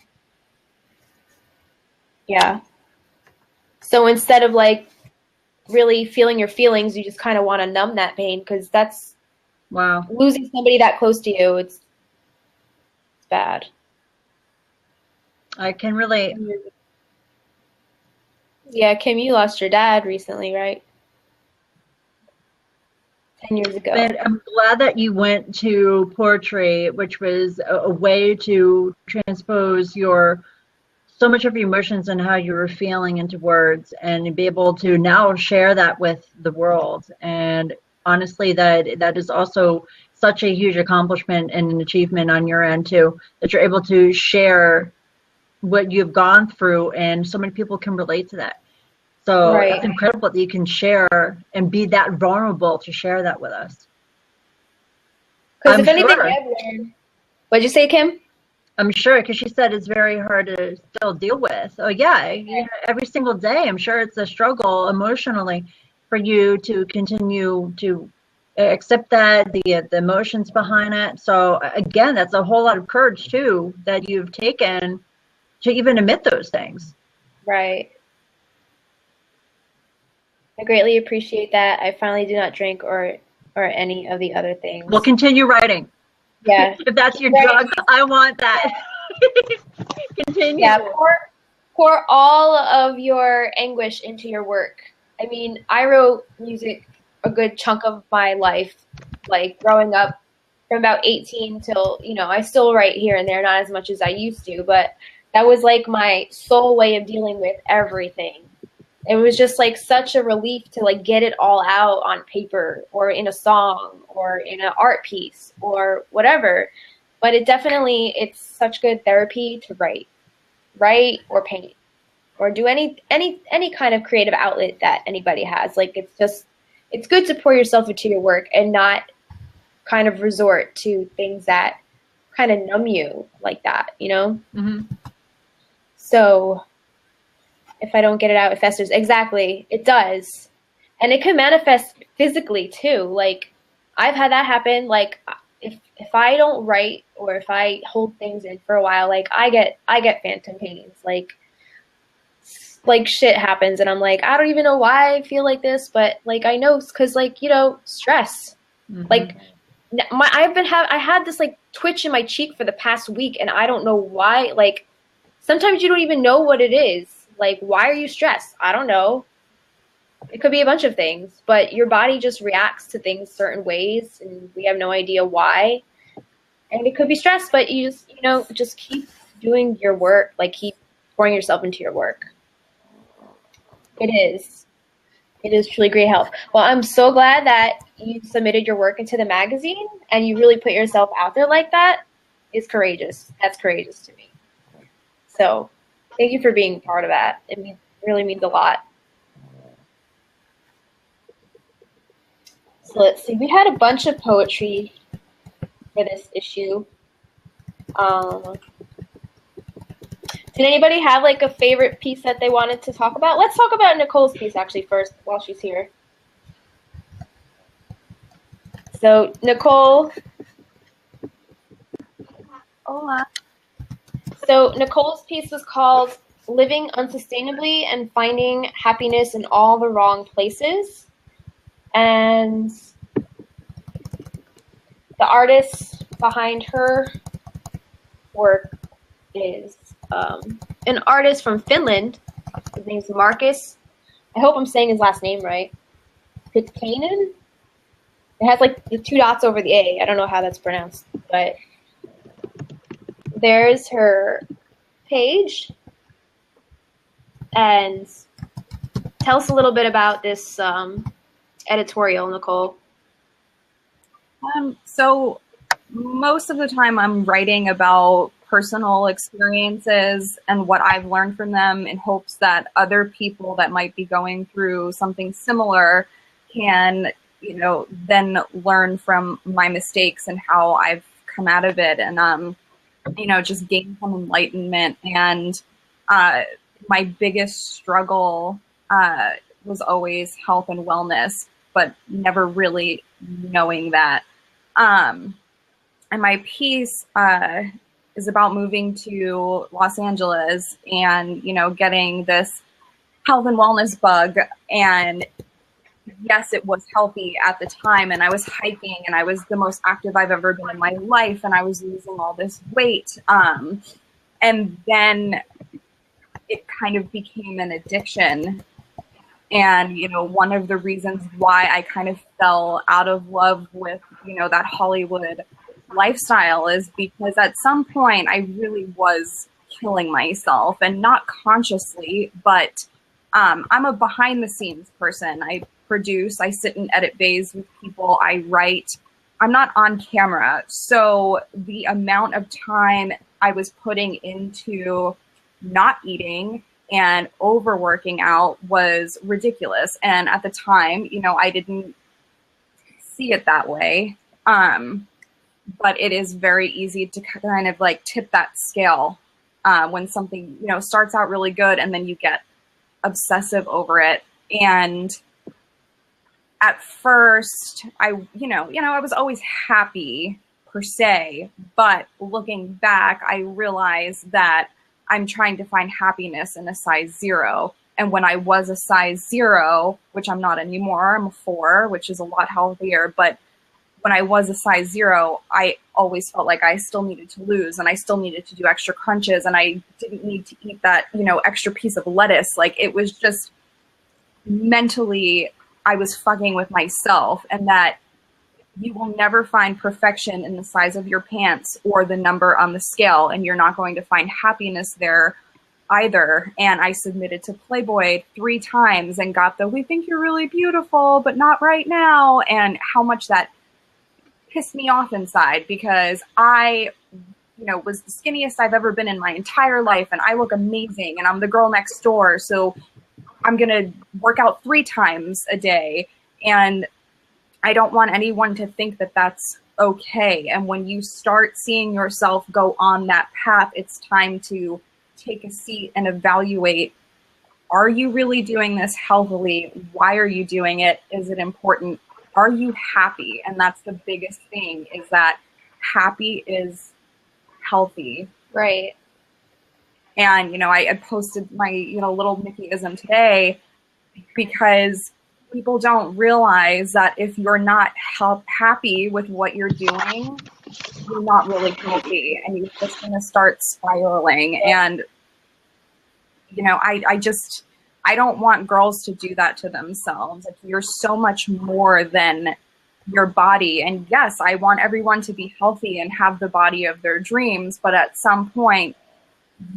Yeah. So instead of like really feeling your feelings, you just kind of want to numb that pain because that's Wow. losing somebody that close to you. It's bad. I can really Yeah, Kim, you lost your dad recently, right? 10 years ago. But I'm glad that you went to poetry, which was a way to transpose so much of your emotions and how you were feeling into words, and be able to now share that with the world. And honestly, that is also such a huge accomplishment and an achievement on your end too, that you're able to share what you've gone through, and so many people can relate to that. So Right. it's incredible that you can share and be that vulnerable to share that with us. Because if anything I've learned, what'd you say, Kim? I'm sure, because she said it's very hard to still deal with. Oh yeah, every single day, I'm sure it's a struggle emotionally for you to continue to accept that, the emotions behind it. So again, that's a whole lot of courage too that you've taken to even admit those things. Right. I greatly appreciate that. I finally do not drink or any of the other things. We'll continue writing. Yeah. If that's your drug, I want that. Continue. Yeah, pour all of your anguish into your work. I mean, I wrote music a good chunk of my life, like growing up from about 18 till, I still write here and there, not as much as I used to, but that was like my sole way of dealing with everything. It was just like such a relief to like get it all out on paper or in a song or in an art piece or whatever. But it's such good therapy to write or paint or do any kind of creative outlet that anybody has. Like it's good to pour yourself into your work and not kind of resort to things that kind of numb you like that, Mm-hmm. So if I don't get it out, it festers. Exactly. It does. And it can manifest physically too. Like I've had that happen. Like if I don't write or if I hold things in for a while, like I get phantom pains. Like shit happens and I'm like, I don't even know why I feel like this, but like I know because like, stress. Mm-hmm. Like I had this like twitch in my cheek for the past week and I don't know why. Like sometimes you don't even know what it is. Like, why are you stressed? I don't know. It could be a bunch of things, but your body just reacts to things certain ways, and we have no idea why. And it could be stress, but you just, just keep doing your work, like keep pouring yourself into your work. It is truly great help. Well, I'm so glad that you submitted your work into the magazine and you really put yourself out there like that. It's courageous. That's courageous to me. So thank you for being part of that. It really means a lot. So let's see. We had a bunch of poetry for this issue. Did anybody have like a favorite piece that they wanted to talk about? Let's talk about Nicole's piece actually first while she's here. So Nicole. Hola. So Nicole's piece was called Living Unsustainably and Finding Happiness in All the Wrong Places. And the artist behind her work is an artist from Finland. His name's Markus. I hope I'm saying his last name right. Pitkänen? It has like the 2 dots over the A. I don't know how that's pronounced, but there's her page. And tell us a little bit about this editorial, Nicole. So most of the time I'm writing about personal experiences and what I've learned from them in hopes that other people that might be going through something similar can, then learn from my mistakes and how I've come out of it and, just gain some enlightenment. And my biggest struggle was always health and wellness, but never really knowing that. And my piece is about moving to Los Angeles and, getting this health and wellness bug. And yes, it was healthy at the time. And I was hiking and I was the most active I've ever been in my life. And I was losing all this weight. And then it kind of became an addiction. And, you know, one of the reasons why I kind of fell out of love with, you know, that Hollywood lifestyle is because at some point I really was killing myself, and not consciously, but I'm a behind the scenes person. I produce, I sit in edit bays with people, I write. I'm not on camera. So the amount of time I was putting into not eating and overworking out was ridiculous. And at the time, you know, I didn't see it that way. But it is very easy to kind of like tip that scale when something, you know, starts out really good and then you get obsessive over it. And at first I was always happy per se, but looking back, I realized that I'm trying to find happiness in a size 0. And when I was a size 0, which I'm not anymore, I'm a 4, which is a lot healthier. But when I was a size 0, I always felt like I still needed to lose, and I still needed to do extra crunches, and I didn't need to eat that, you know, extra piece of lettuce. Like, it was just mentally, I was fucking with myself, and that you will never find perfection in the size of your pants or the number on the scale, and you're not going to find happiness there either. And I submitted to Playboy 3 times and got the, we think you're really beautiful, but not right now. And how much that pissed me off inside, because I, you know, was the skinniest I've ever been in my entire life, and I look amazing, and I'm the girl next door. So I'm going to work out 3 times a day. And I don't want anyone to think that that's okay. And when you start seeing yourself go on that path, it's time to take a seat and evaluate, are you really doing this healthily? Why are you doing it? Is it important? Are you happy? And that's the biggest thing, is that happy is healthy. Right. And, you know, I posted my, you know, little Mickeyism today because people don't realize that if you're not happy with what you're doing, you're not really healthy, and you're just going to start spiraling. And, you know, I don't want girls to do that to themselves. Like, you're so much more than your body. And yes, I want everyone to be healthy and have the body of their dreams, but at some point,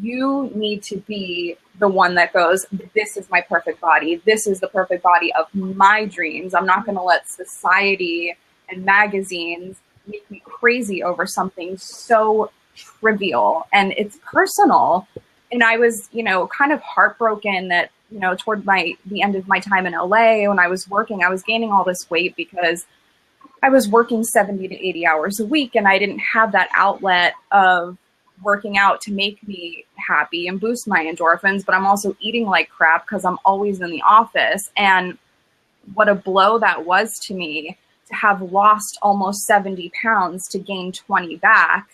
you need to be the one that goes, this is my perfect body. This is the perfect body of my dreams. I'm not going to let society and magazines make me crazy over something so trivial, and it's personal. And I was, you know, kind of heartbroken that, you know, toward the end of my time in LA, when I was working, I was gaining all this weight because I was working 70 to 80 hours a week, and I didn't have that outlet of working out to make me happy and boost my endorphins, but I'm also eating like crap because I'm always in the office. And what a blow that was to me, to have lost almost 70 pounds to gain 20 back,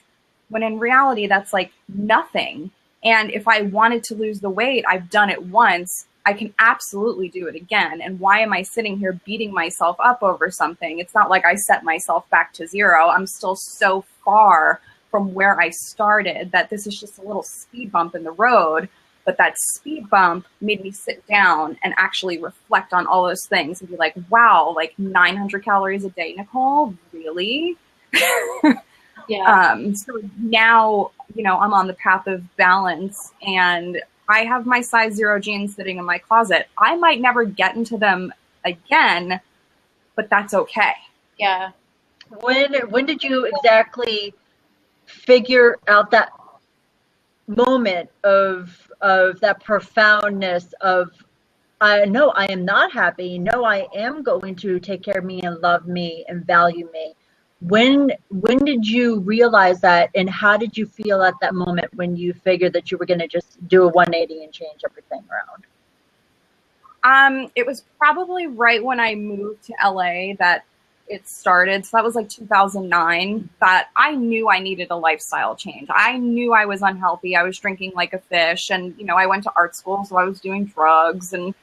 when in reality, that's like nothing. And if I wanted to lose the weight, I've done it once, I can absolutely do it again. And why am I sitting here beating myself up over something? It's not like I set myself back to 0. I'm still so far from where I started that this is just a little speed bump in the road. But that speed bump made me sit down and actually reflect on all those things and be like, wow, like 900 calories a day, Nicole, really? Yeah. So now, you know, I'm on the path of balance, and I have my size 0 jeans sitting in my closet. I might never get into them again, but that's okay. Yeah. When did you exactly figure out that moment of that profoundness of, no, I am not happy. No, I am going to take care of me and love me and value me. When did you realize that, and how did you feel at that moment when you figured that you were going to just do a 180 and change everything around? It was probably right when I moved to LA that it started. So that was like 2009, that I knew I needed a lifestyle change. I knew I was unhealthy. I was drinking like a fish, and, you know, I went to art school, so I was doing drugs and,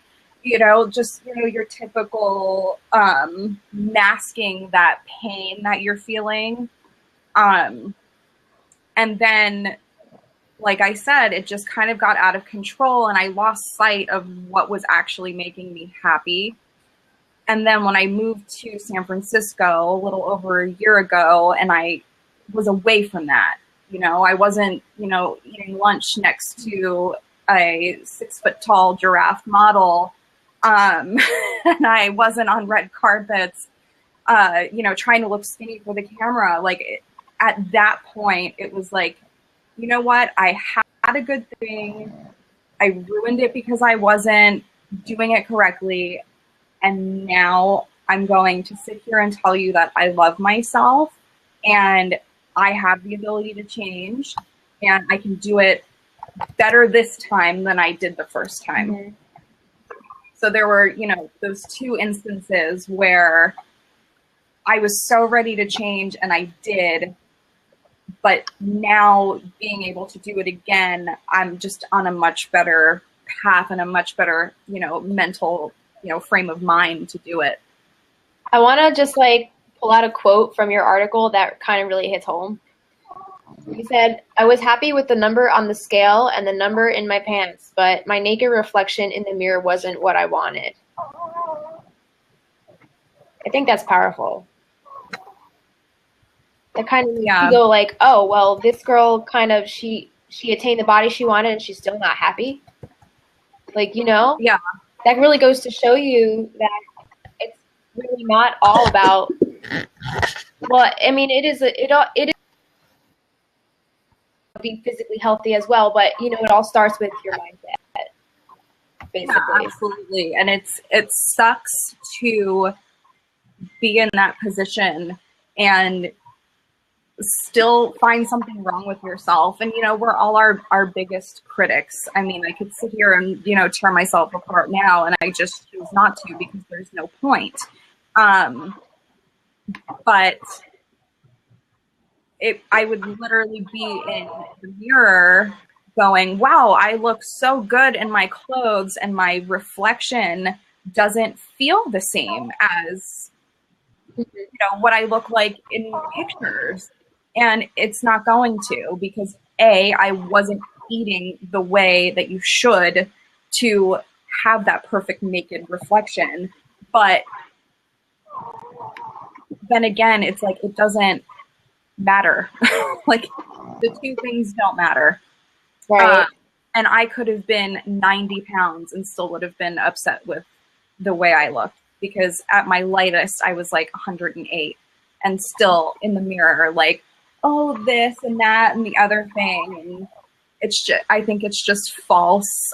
you know, just, you know, your typical masking that pain that you're feeling. And then like I said, it just kind of got out of control and I lost sight of what was actually making me happy. And then when I moved to San Francisco a little over a year ago, and I was away from that, you know, I wasn't, you know, eating lunch next to a 6-foot-tall giraffe model, and I wasn't on red carpets, you know, trying to look skinny for the camera. Like at that point, it was like, you know what? I had a good thing. I ruined it because I wasn't doing it correctly. And now I'm going to sit here and tell you that I love myself and I have the ability to change and I can do it better this time than I did the first time. Mm-hmm. So there were, you know, those two instances where I was so ready to change and I did, but now being able to do it again, I'm just on a much better path and a much better, you know, mental, you know, frame of mind to do it. I want to just like pull out a quote from your article that kind of really hits home. You said, I was happy with the number on the scale and the number in my pants, but my naked reflection in the mirror wasn't what I wanted. I think that's powerful. That kind of makes you go like, oh, well, this girl kind of, she attained the body she wanted and she's still not happy. Like, you know? Yeah. That really goes to show you that it's really not all about, well, I mean, it is being physically healthy as well, but you know, it all starts with your mindset, basically. Yeah, absolutely. And it sucks to be in that position and still find something wrong with yourself. And, you know, we're all our biggest critics. I mean, I could sit here and, you know, tear myself apart now, and I just choose not to because there's no point. But I would literally be in the mirror going, wow, I look so good in my clothes and my reflection doesn't feel the same as, you know, what I look like in pictures. And it's not going to, because I wasn't eating the way that you should to have that perfect naked reflection. But then again, it's like, it doesn't matter. Like the two things don't matter. Right. And I could have been 90 pounds and still would have been upset with the way I looked, because at my lightest, I was like 108 and still in the mirror, like, oh, this and that and the other thing. And it's just, I think it's just false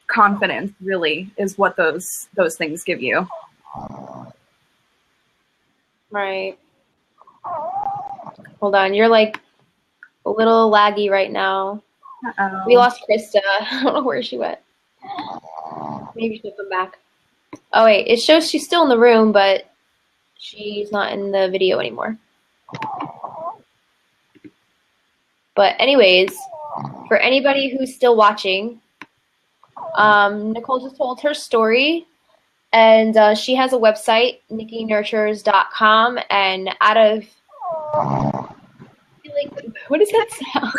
confidence really is what those things give you. Right. Hold on. You're like a little laggy right now. Uh-oh. We lost Christa. I don't know where she went. Maybe she'll come back. Oh, wait. It shows she's still in the room, but she's not in the video anymore. But anyways, for anybody who's still watching, Nicole just told her story, and she has a website, nikkynurtures.com, and out of, like, what is that sound?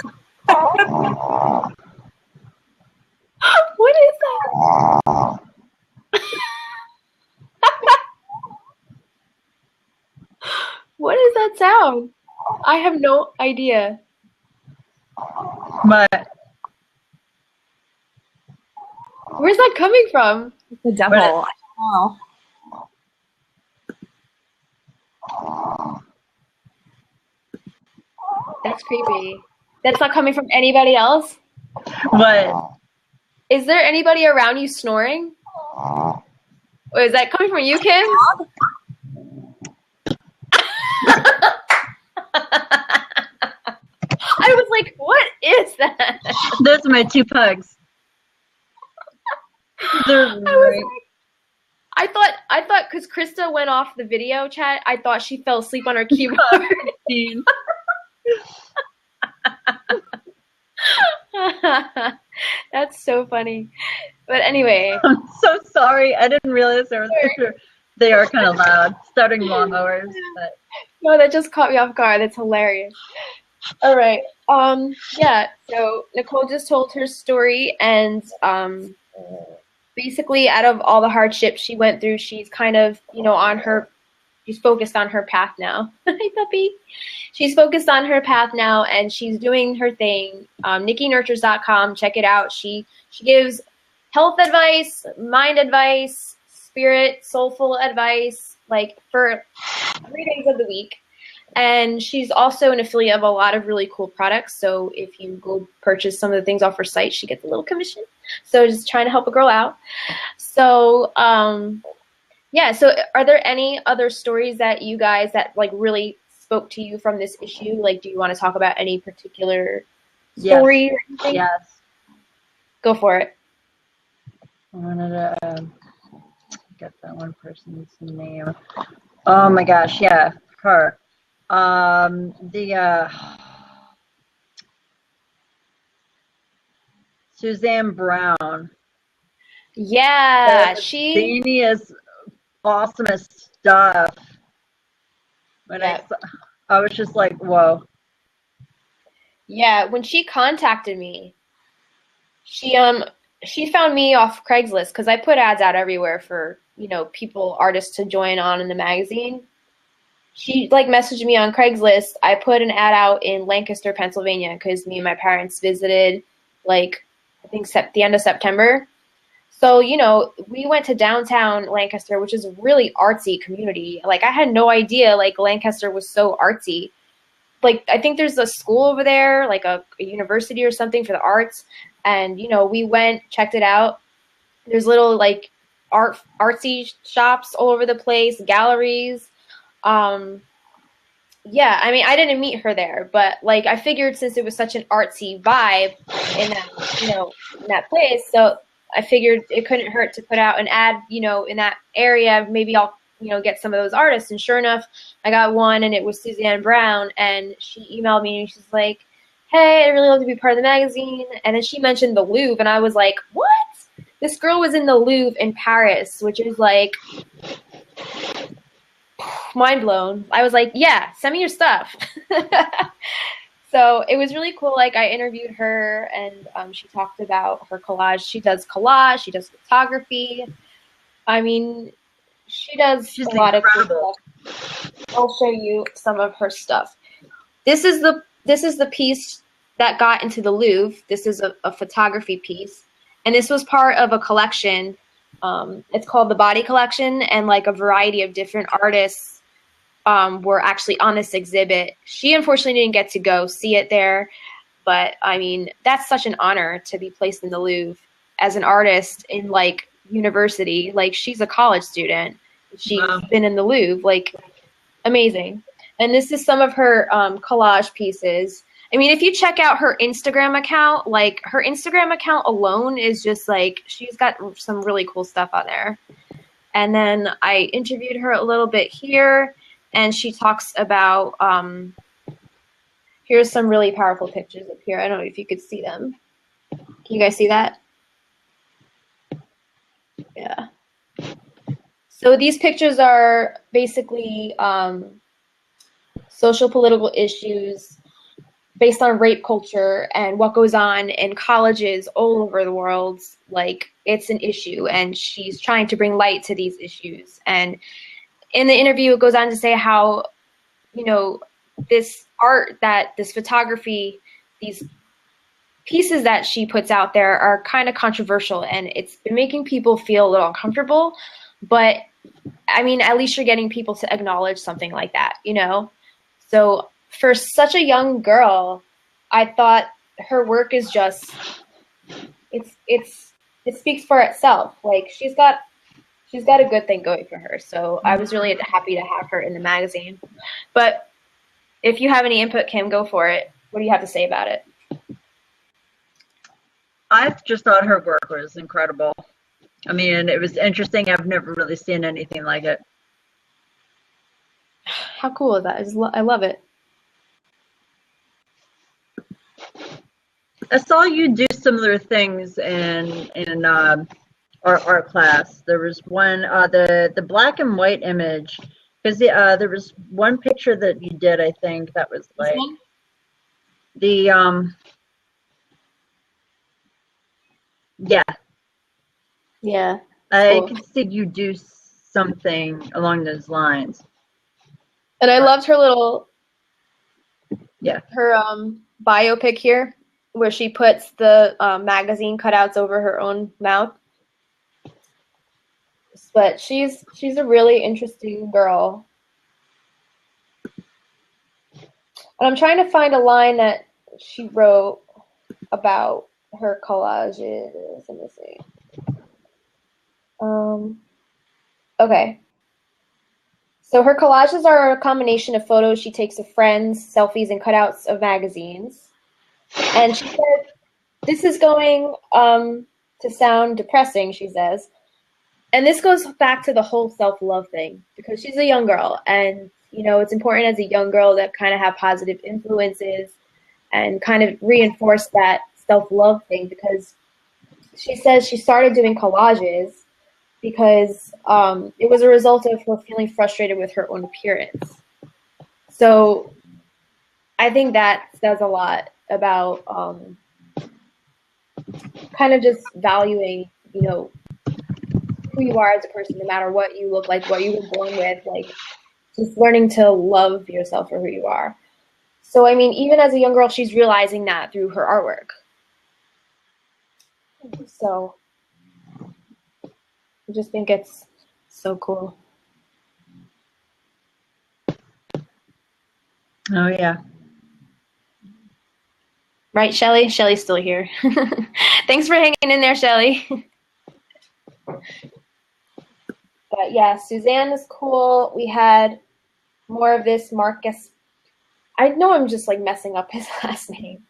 What is that? What is that sound? I have no idea. But where's that coming from? It's the devil. I don't know. That's creepy. That's not coming from anybody else? what? Is there anybody around you snoring? Or is that coming from you, Kim? I was like, what is that? Those are my two pugs. I thought because Christa went off the video chat, I thought she fell asleep on her keyboard. That's so funny. But anyway. I'm so sorry. I didn't realize they are kind of loud. Starting lawnmowers. But. No, that just caught me off guard. That's hilarious. All right. Yeah. So Nicole just told her story, and basically, out of all the hardships she went through, she's kind of, she's focused on her path now. Hi, puppy. She's focused on her path now, and she's doing her thing. NikkiNurtures.com. Check it out. She gives health advice, mind advice, spirit, soulful advice, like for 3 days of the week. And she's also an affiliate of a lot of really cool products. So if you go purchase some of the things off her site, she gets a little commission. So just trying to help a girl out. So, yeah. So are there any other stories that you guys that like really spoke to you from this issue? Like, do you want to talk about any particular story or anything? Yes. Go for it. I wanted to get that one person's name. Oh my gosh, yeah, her. Suzanne Brown. Yeah, she is awesomest stuff. When I was just like, whoa. Yeah, when she contacted me, she found me off Craigslist because I put ads out everywhere for, artists to join on in the magazine. She messaged me on Craigslist. I put an ad out in Lancaster, Pennsylvania, because me and my parents visited I think the end of September. So, we went to downtown Lancaster, which is a really artsy community. I had no idea Lancaster was so artsy. I think there's a school over there, a university or something for the arts. And, we went, checked it out. There's little artsy shops all over the place, galleries. Yeah, I mean, I didn't meet her there, but I figured since it was such an artsy vibe in that, in that place, so I figured it couldn't hurt to put out an ad, in that area. Maybe I'll, get some of those artists. And sure enough, I got one, and it was Suzanne Brown, and she emailed me, and she's like, hey, I'd really love to be part of the magazine. And then she mentioned the Louvre, and I was like, what? This girl was in the Louvre in Paris, which is mind blown. I was like, yeah, send me your stuff. So it was really cool. I interviewed her, and she talked about her collage. She does collage. She does photography. I mean, she does a lot of cool stuff. I'll show you some of her stuff. This is the piece that got into the Louvre. This is a photography piece, and this was part of a collection. It's called the Body Collection, and a variety of different artists were actually on this exhibit. She unfortunately didn't get to go see it there, but I mean, that's such an honor to be placed in the Louvre as an artist in university. She's a college student. She's been in the Louvre, amazing. And this is some of her collage pieces. I mean, if you check out her Instagram account, her Instagram account alone is just she's got some really cool stuff on there. And then I interviewed her a little bit here, and she talks about, here's some really powerful pictures up here. I don't know if you could see them. Can you guys see that? Yeah. So these pictures are basically social political issues based on rape culture and what goes on in colleges all over the world. It's an issue, and she's trying to bring light to these issues. And in the interview, it goes on to say how, this art, this photography, these pieces that she puts out there are kind of controversial, and it's been making people feel a little uncomfortable. But I mean, at least you're getting people to acknowledge something like that, So for such a young girl, I thought her work is just, it speaks for itself. She's got a good thing going for her. So I was really happy to have her in the magazine. But if you have any input, Kim, go for it. What do you have to say about it? I just thought her work was incredible. I mean, it was interesting. I've never really seen anything like it. How cool is that? I love it. I saw you do similar things in our art class. There was one, the black and white image, because there was one picture that you did, I think, that was The yeah, Yeah. I Cool. could see you do something along those lines. And I loved her little Yeah. her biopic here, where she puts the magazine cutouts over her own mouth. But she's a really interesting girl. And I'm trying to find a line that she wrote about her collages. Let me see. Okay. So her collages are a combination of photos she takes of friends, selfies, and cutouts of magazines. And she said, this is going to sound depressing, she says. And this goes back to the whole self-love thing, because she's a young girl, and you know it's important as a young girl to kind of have positive influences and kind of reinforce that self-love thing, because she says she started doing collages because it was a result of her feeling frustrated with her own appearance. So I think that says a lot about kind of just valuing, you know, who you are as a person, no matter what you look like, what you were born with, like just learning to love yourself for who you are. So, I mean, even as a young girl, she's realizing that through her artwork. So I just think it's so cool. Oh, yeah. Right, Shelley? Shelley's still here. Thanks for hanging in there, Shelley. But yeah, Suzanne is cool. We had more of this Markus. I know I'm just like messing up his last name.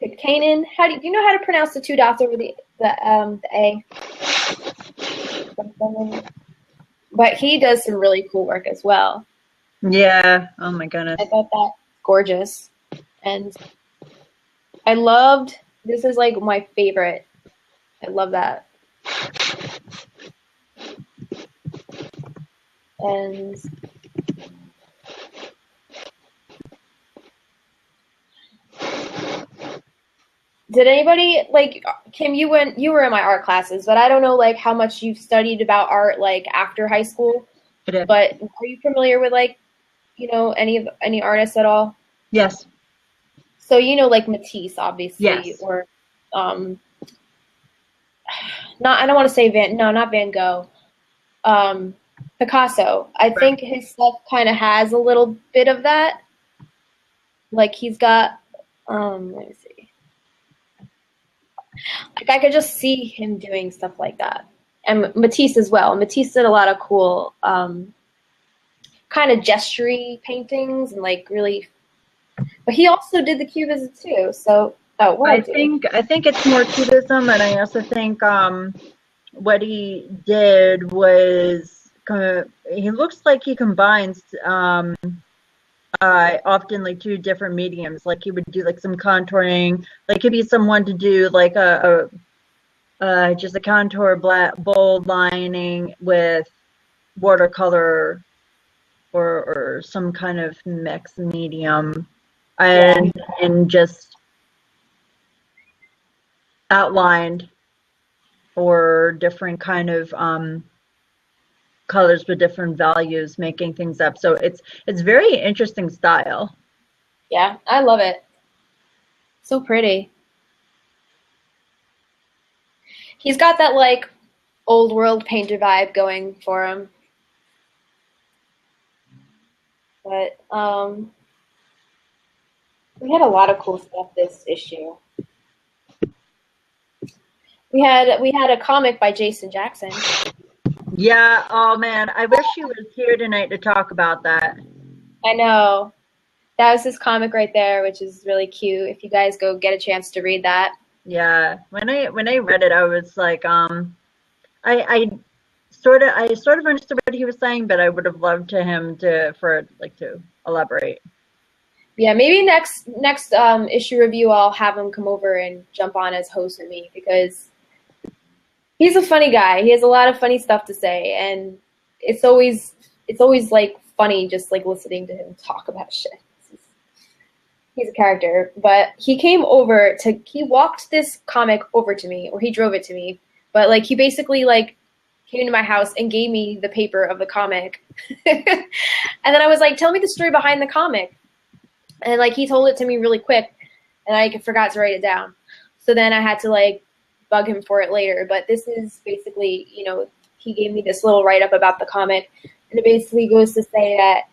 Pitkänen. How do you know how to pronounce the two dots over the A? But he does some really cool work as well. Yeah. Oh my goodness. I thought that gorgeous, and I loved. This is like my favorite. I love that. And did anybody, like, Kim, you were in my art classes, but I don't know like how much you've studied about art like after high school. I did. But are you familiar with like, you know, any artists at all? Yes. So you know like Matisse, obviously, Yes. or not. I don't want to say not Van Gogh. Picasso. I think his stuff kind of has a little bit of that. Like he's got, let me see. Like I could just see him doing stuff like that. And Matisse as well. Matisse did a lot of cool kind of gestury paintings and like really, but he also did the Cubism too. So I think it's more Cubism, and I also think what he did was he looks like he combines often like two different mediums. Like he would do like some contouring, like he'd be someone to do like just a contour bold lining with watercolor or some kind of mixed medium, and just outlined or different kind of colors with different values, making things up. So it's very interesting style. Yeah, I love it. So pretty. He's got that like old world painter vibe going for him. But we had a lot of cool stuff this issue. We had a comic by Jason Jackson. Yeah, oh man, I wish she was here tonight to talk about that. I know. That was his comic right there, which is really cute. If you guys go get a chance to read that. Yeah, when I read it, I was like, I sort of understood what he was saying, but I would have loved to elaborate. Yeah, maybe next issue review, I'll have him come over and jump on as host with me, because he's a funny guy. He has a lot of funny stuff to say, and it's always like funny just like listening to him talk about shit. he's a character, but he walked this comic over to me, or he drove it to me, but like he basically like came to my house and gave me the paper of the comic. And then I was like, tell me the story behind the comic. And like he told it to me really quick, and I forgot to write it down. So then I had to like bug him for it later. But this is basically, you know, he gave me this little write-up about the comic, and it basically goes to say that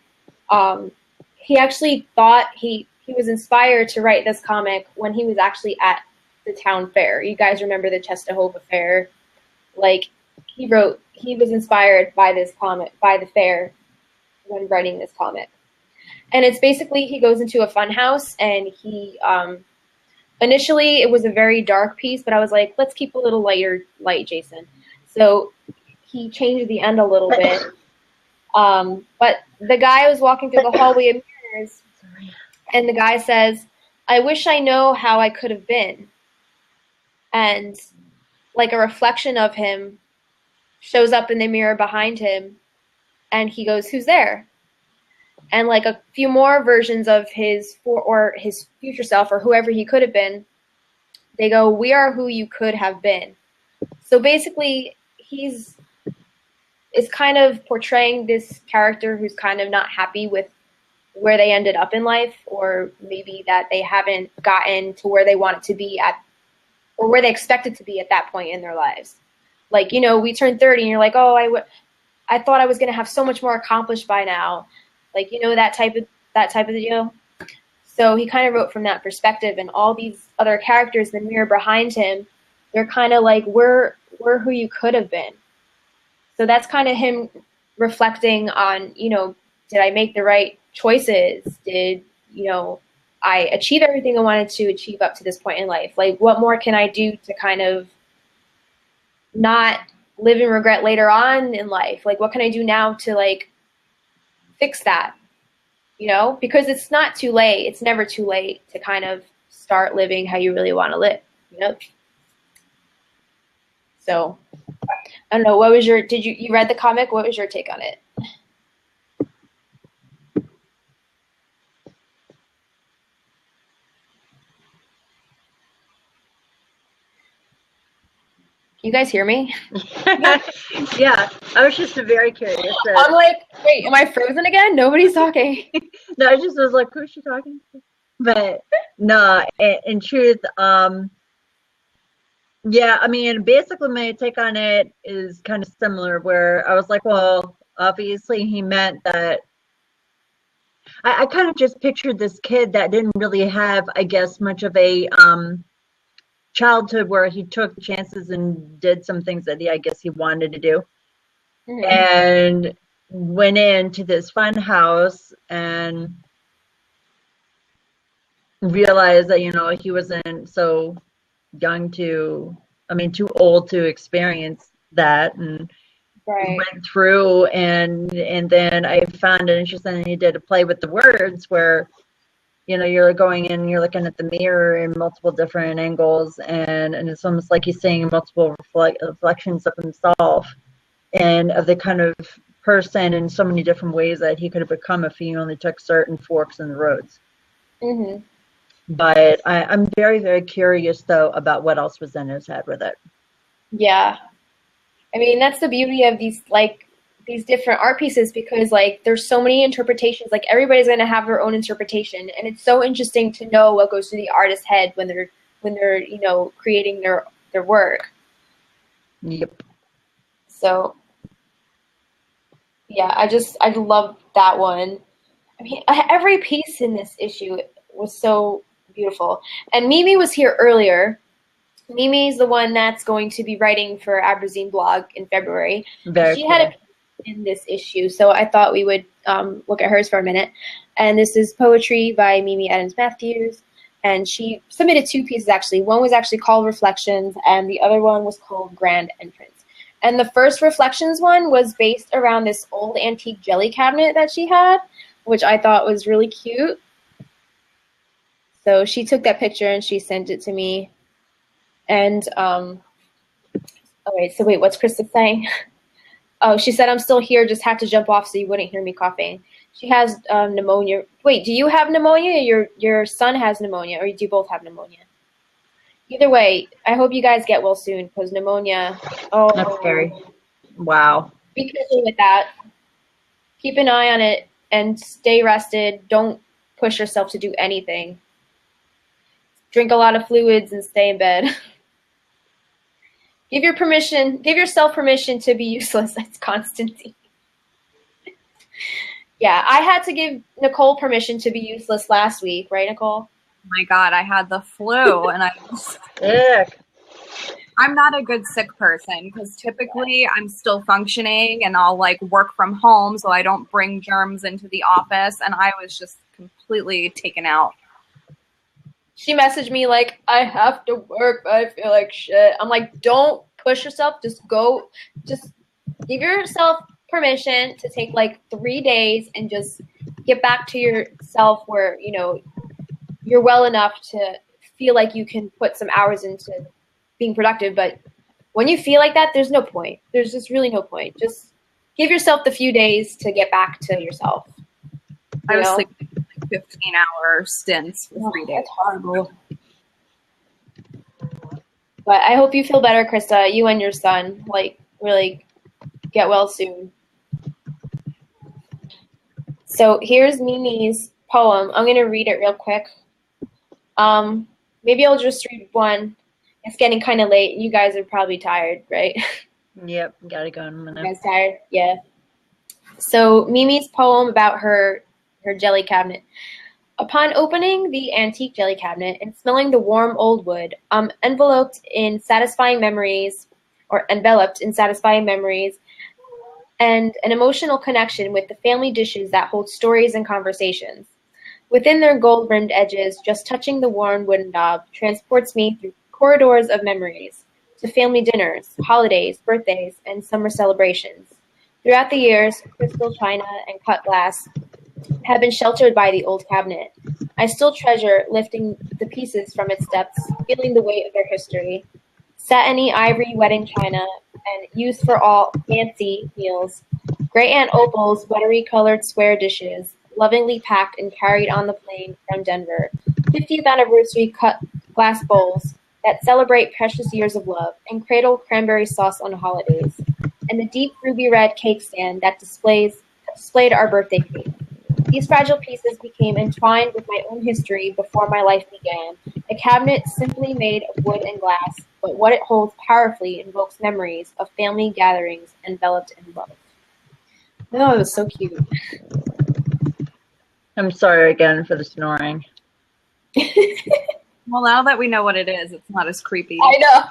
he actually thought he was inspired to write this comic when he was actually at the town fair. You guys remember the Czestochowa fair? Like he was inspired by this comic, by the fair, when writing this comic. And it's basically, he goes into a fun house, and he, initially it was a very dark piece, but I was like, let's keep a little light, Jason. So he changed the end a little bit. But the guy was walking through the hallway of mirrors, and the guy says, I wish I know how I could have been. And like a reflection of him shows up in the mirror behind him, and he goes, who's there? And like a few more versions of his future self, or whoever he could have been, they go, we are who you could have been. So basically it's kind of portraying this character who's kind of not happy with where they ended up in life, or maybe that they haven't gotten to where they want it to be at, or where they expected to be at that point in their lives. Like, you know, we turn 30 and you're like, oh, I thought I was going to have so much more accomplished by now. Like, you know, that type of deal. So he kind of wrote from that perspective, and all these other characters in the mirror behind him, they're kind of like, we're who you could have been. So that's kind of him reflecting on, you know, did I make the right choices? Did, you know, I achieve everything I wanted to achieve up to this point in life? Like, what more can I do to kind of not live in regret later on in life? Like, what can I do now to like fix that, you know, because it's not too late. It's never too late to kind of start living how you really want to live, you know? So I don't know. What was you read the comic? What was your take on it? You guys hear me? Yeah, I was just very curious. I'm like, wait, am I frozen again? Nobody's talking. No, I just was like, who's she talking to? But no, in truth, yeah, I mean, basically my take on it is kind of similar, where I was like, well, obviously he meant that. I kind of just pictured this kid that didn't really have, I guess, much of a childhood, where he took chances and did some things that I guess he wanted to do, and went into this fun house and realized that, you know, he wasn't so young too old to experience that, and went through, and then I found it interesting that he did a play with the words, where, you know, you're going in, you're looking at the mirror in multiple different angles, and it's almost like he's seeing multiple reflections of himself and of the kind of person in so many different ways that he could have become if he only took certain forks in the roads. Mm-hmm. But I'm very, very curious, though, about what else was in his head with it. Yeah. I mean, that's the beauty of these different art pieces, because like there's so many interpretations. Like everybody's going to have their own interpretation, and it's so interesting to know what goes through the artist's head when they're you know, creating their work. Yep. So yeah, I love that one. I mean, every piece in this issue was so beautiful. And Mimi was here earlier. Mimi's the one that's going to be writing for Abra-zine blog in February. Very she had a piece in this issue, so I thought we would look at hers for a minute. And this is poetry by Mimi Adams-Matthews, and she submitted two pieces actually. One was actually called Reflections, and the other one was called Grand Entrance. And the first Reflections one was based around this old antique jelly cabinet that she had, which I thought was really cute. So she took that picture and she sent it to me. And, what's Christa saying? Oh, she said, I'm still here, just had to jump off so you wouldn't hear me coughing. She has pneumonia. Wait, do you have pneumonia? Or your son has pneumonia, or do you both have pneumonia? Either way, I hope you guys get well soon, because pneumonia. Oh, That's scary. Wow. be careful with that. Keep an eye on it and stay rested. Don't push yourself to do anything. Drink a lot of fluids and stay in bed. Give yourself permission to be useless. That's Constantine. Yeah, I had to give Nicole permission to be useless last week, right, Nicole? Oh my God, I had the flu, and Ick. I'm not a good sick person because typically I'm still functioning and I'll like work from home so I don't bring germs into the office, and I was just completely taken out. She messaged me like, I have to work, but I feel like shit. I'm like, don't push yourself. Just go. Just give yourself permission to take like 3 days and just get back to yourself where, you know, you're well enough to feel like you can put some hours into being productive. But when you feel like that, there's no point. There's just really no point. Just give yourself the few days to get back to yourself. I was sleeping like 15-hour stints for 3 days. That's horrible. But I hope you feel better, Christa. You and your son, like, really get well soon. So here's Mimi's poem. I'm going to read it real quick. Maybe I'll just read one. It's getting kind of late. You guys are probably tired, right? Yep, gotta go in a minute. You guys tired? Yeah. So Mimi's poem about her jelly cabinet. Upon opening the antique jelly cabinet and smelling the warm old wood, enveloped in satisfying memories and an emotional connection with the family dishes that hold stories and conversations. Within their gold-rimmed edges, just touching the worn wooden knob, transports me through corridors of memories, to family dinners, holidays, birthdays, and summer celebrations. Throughout the years, crystal china and cut glass have been sheltered by the old cabinet. I still treasure lifting the pieces from its depths, feeling the weight of their history. Satiny ivory wedding china and used for all fancy meals. Great Aunt Opal's buttery-colored square dishes, lovingly packed and carried on the plane from Denver. 50th anniversary cut glass bowls that celebrate precious years of love, and cradle cranberry sauce on holidays. And the deep ruby red cake stand that displayed our birthday cake. These fragile pieces became entwined with my own history before my life began. A cabinet simply made of wood and glass, but what it holds powerfully invokes memories of family gatherings enveloped in love. Oh, it was so cute. I'm sorry again for the snoring. Well, now that we know what it is, it's not as creepy. I know.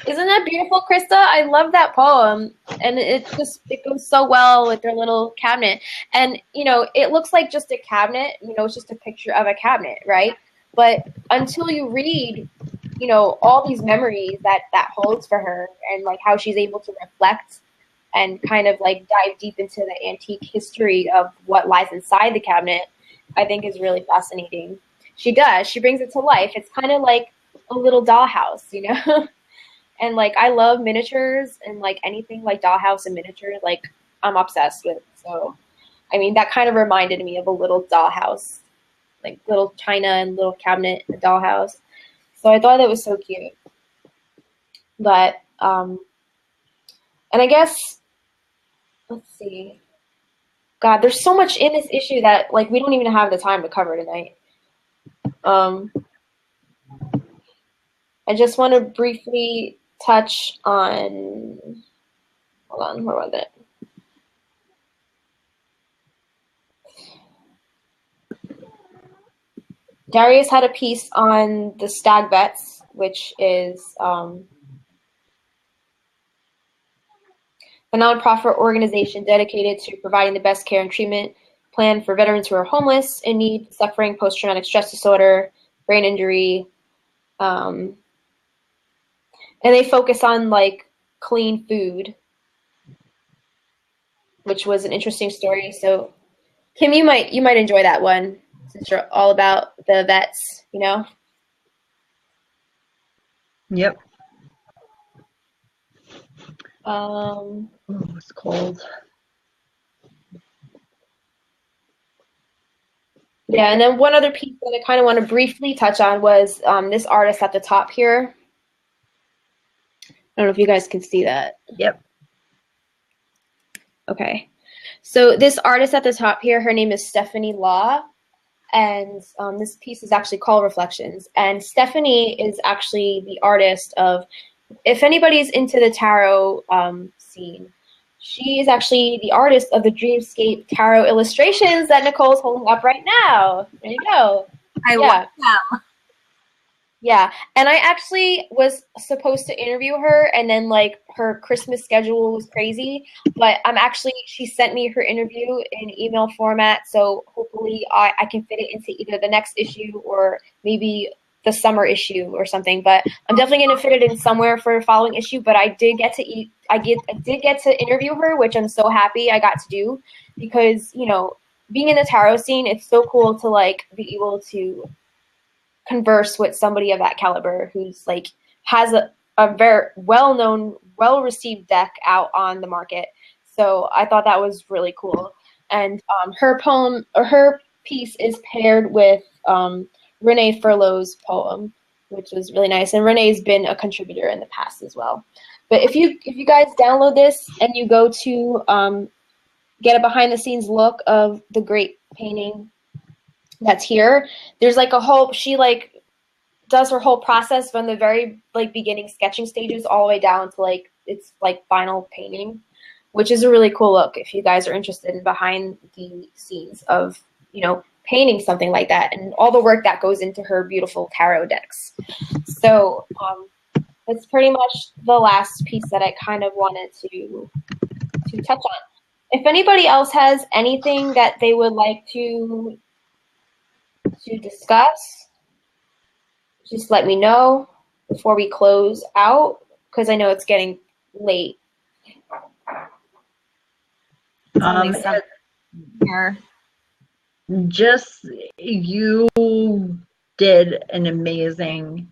Isn't that beautiful, Christa? I love that poem. And it goes so well with their little cabinet. And, you know, it looks like just a cabinet. You know, it's just a picture of a cabinet, right? But until you read, you know, all these memories that holds for her and, like, how she's able to reflect and kind of, like, dive deep into the antique history of what lies inside the cabinet, I think is really fascinating. She does. She brings it to life. It's kind of like a little dollhouse, you know? And, like, I love miniatures and, like, anything like dollhouse and miniature, like, I'm obsessed with. So, I mean, that kind of reminded me of a little dollhouse, like little china and little cabinet dollhouse. So I thought that was so cute. But, and I guess, let's see. God, there's so much in this issue that, like, we don't even have the time to cover tonight. I just want to briefly touch on, hold on, where was it? Darius had a piece on the Stag Vets, which is a nonprofit organization dedicated to providing the best care and treatment plan for veterans who are homeless, in need, suffering post-traumatic stress disorder, brain injury, and they focus on, like, clean food, which was an interesting story. So, Kim, you might enjoy that one since you're all about the vets, you know? Yep. Oh, it's cold. Yeah, and then one other piece that I kind of want to briefly touch on was this artist at the top here. I don't know if you guys can see that. Yep. Okay. So this artist at the top here, her name is Stephanie Law, and this piece is actually called Reflections. And Stephanie is actually the artist of, if anybody's into the tarot scene, she is actually the artist of the Dreamscape tarot illustrations that Nicole's holding up right now. There you go. I love them. Yeah, and I actually was supposed to interview her, and then like her Christmas schedule was crazy, but she sent me her interview in email format, so hopefully I can fit it into either the next issue or maybe the summer issue or something. But I'm definitely going to fit it in somewhere for the following issue. But I did get to interview her, which I'm so happy I got to do, because being in the tarot scene, it's so cool to like be able to converse with somebody of that caliber who's like has a very well-known, well-received deck out on the market. So I thought that was really cool. And her piece is paired with Renee Furlow's poem, which was really nice. And Renee's been a contributor in the past as well. But if you guys download this and you go to get a behind-the-scenes look of the great painting that's here, there's like she like does her whole process from the very like beginning sketching stages all the way down to like it's like final painting, which is a really cool look if you guys are interested in behind the scenes of painting something like that and all the work that goes into her beautiful tarot decks. So that's pretty much the last piece that I kind of wanted to touch on. If anybody else has anything that they would like to discuss, just let me know before we close out, because I know it's getting late. Here. Just, you did an amazing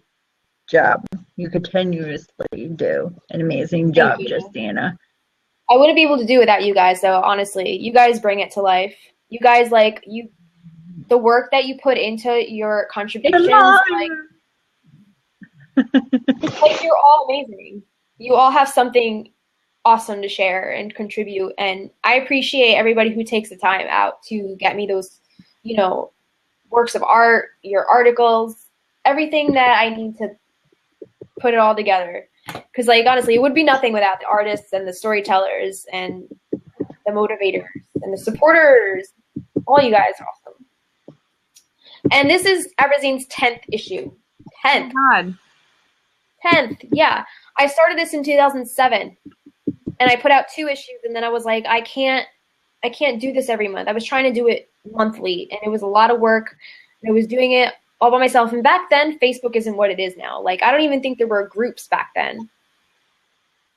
job. You continuously do an amazing job, Justina. I wouldn't be able to do it without you guys, though, honestly. You guys bring it to life. You guys, the work that you put into your contributions, you're all amazing. You all have something awesome to share and contribute, and I appreciate everybody who takes the time out to get me those, works of art, your articles, everything that I need to put it all together. Because, honestly, it would be nothing without the artists and the storytellers and the motivators and the supporters. All you guys are awesome. And this is Abra-zine's 10th issue. 10th. God. 10th, yeah. I started this in 2007, and I put out 2 issues, and then I was like, I can't do this every month. I was trying to do it monthly, and it was a lot of work. I was doing it all by myself, and back then, Facebook isn't what it is now. I don't even think there were groups back then.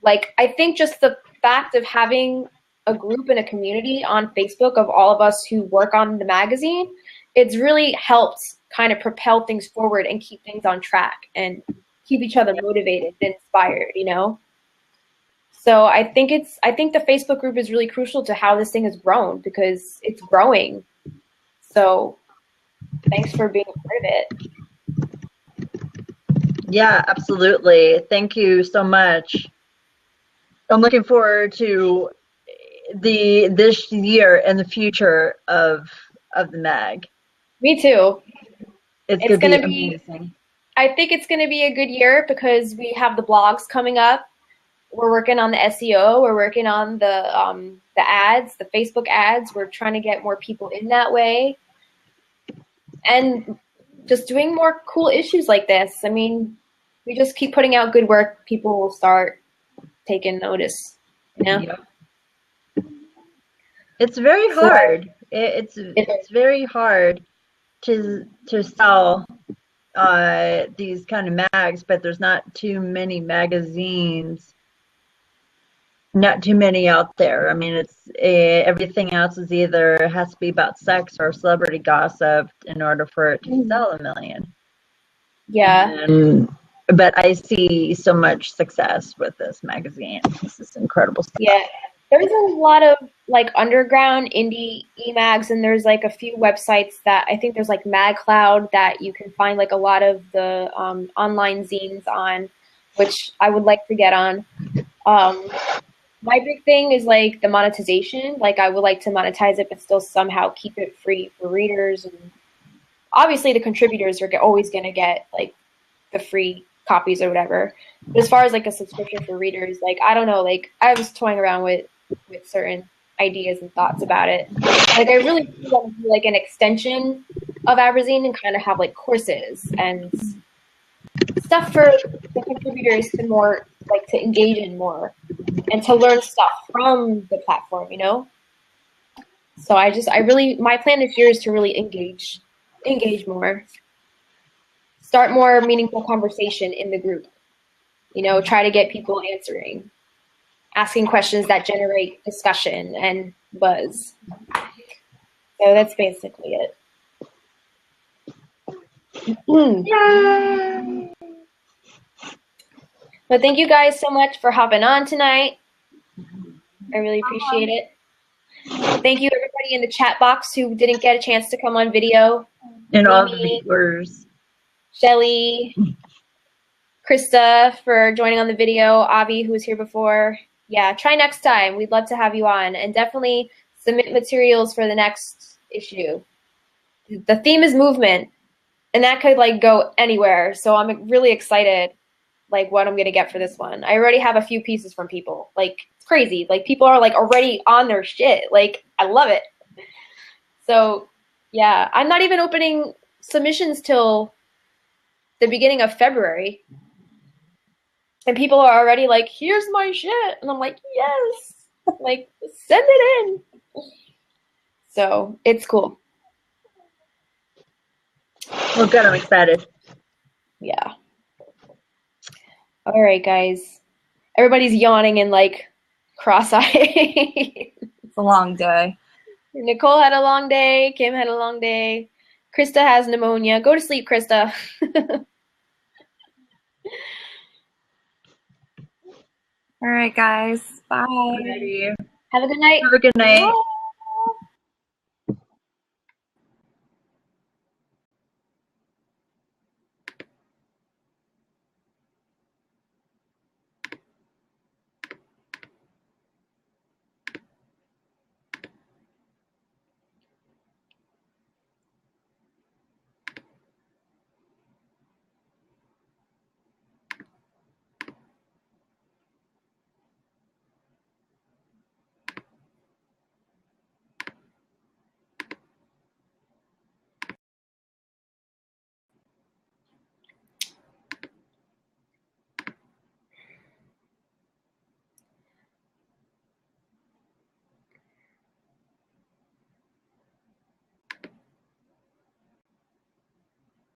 I think just the fact of having a group and a community on Facebook of all of us who work on the magazine, it's really helped kind of propel things forward and keep things on track and keep each other motivated and inspired, So I think the Facebook group is really crucial to how this thing has grown, because it's growing. So thanks for being a part of it. Yeah, absolutely. Thank you so much. I'm looking forward to this year and the future of the mag. Me too. It's going to be amazing. I think it's going to be a good year because we have the blogs coming up. We're working on the SEO. We're working on the ads, the Facebook ads. We're trying to get more people in that way. And just doing more cool issues like this. I mean, we just keep putting out good work. People will start taking notice, Yeah. It's very hard. It's very hard to sell these kind of mags, but there's not too many magazines, not too many out there. I mean, it's everything else is either has to be about sex or celebrity gossip in order for it to sell 1 million. Yeah. But I see so much success with this magazine. This is incredible stuff. Yeah. there's a lot of like underground indie e-mags, and there's like a few websites that I think there's like MagCloud that you can find like a lot of the online zines on, which I would like to get on. My big thing is like the monetization. Like I would like to monetize it, but still somehow keep it free for readers. And obviously the contributors are always going to get like the free copies or whatever. But as far as like a subscription for readers, like, I don't know, like I was toying around with certain ideas and thoughts about it. Like I really want to do like an extension of Abra-zine and kind of have like courses and stuff for the contributors to more, like to engage in more and to learn stuff from the platform, you know? So my plan this year is to really engage more, start more meaningful conversation in the group, you know, try to get people asking questions that generate discussion and buzz. So that's basically it. But thank you guys so much for hopping on tonight. I really appreciate it. Thank you everybody in the chat box who didn't get a chance to come on video. And all the viewers. Shelley, Christa for joining on the video, Avi who was here before. Yeah, try next time. We'd love to have you on, and definitely submit materials for the next issue. The theme is movement, and that could like go anywhere. So I'm really excited like what I'm gonna get for this one. I already have a few pieces from people. Like it's crazy. Like people are like already on their shit. Like I love it. So yeah, I'm not even opening submissions till the beginning of February. And people are already like, here's my shit. And I'm like, yes. Like, send it in. So it's cool. Well, good. I'm excited. Yeah. All right, guys. Everybody's yawning and like cross-eyed. It's a long day. Nicole had a long day. Kim had a long day. Christa has pneumonia. Go to sleep, Christa. All right, guys. Bye. Alrighty. Have a good night. Have a good night. Bye.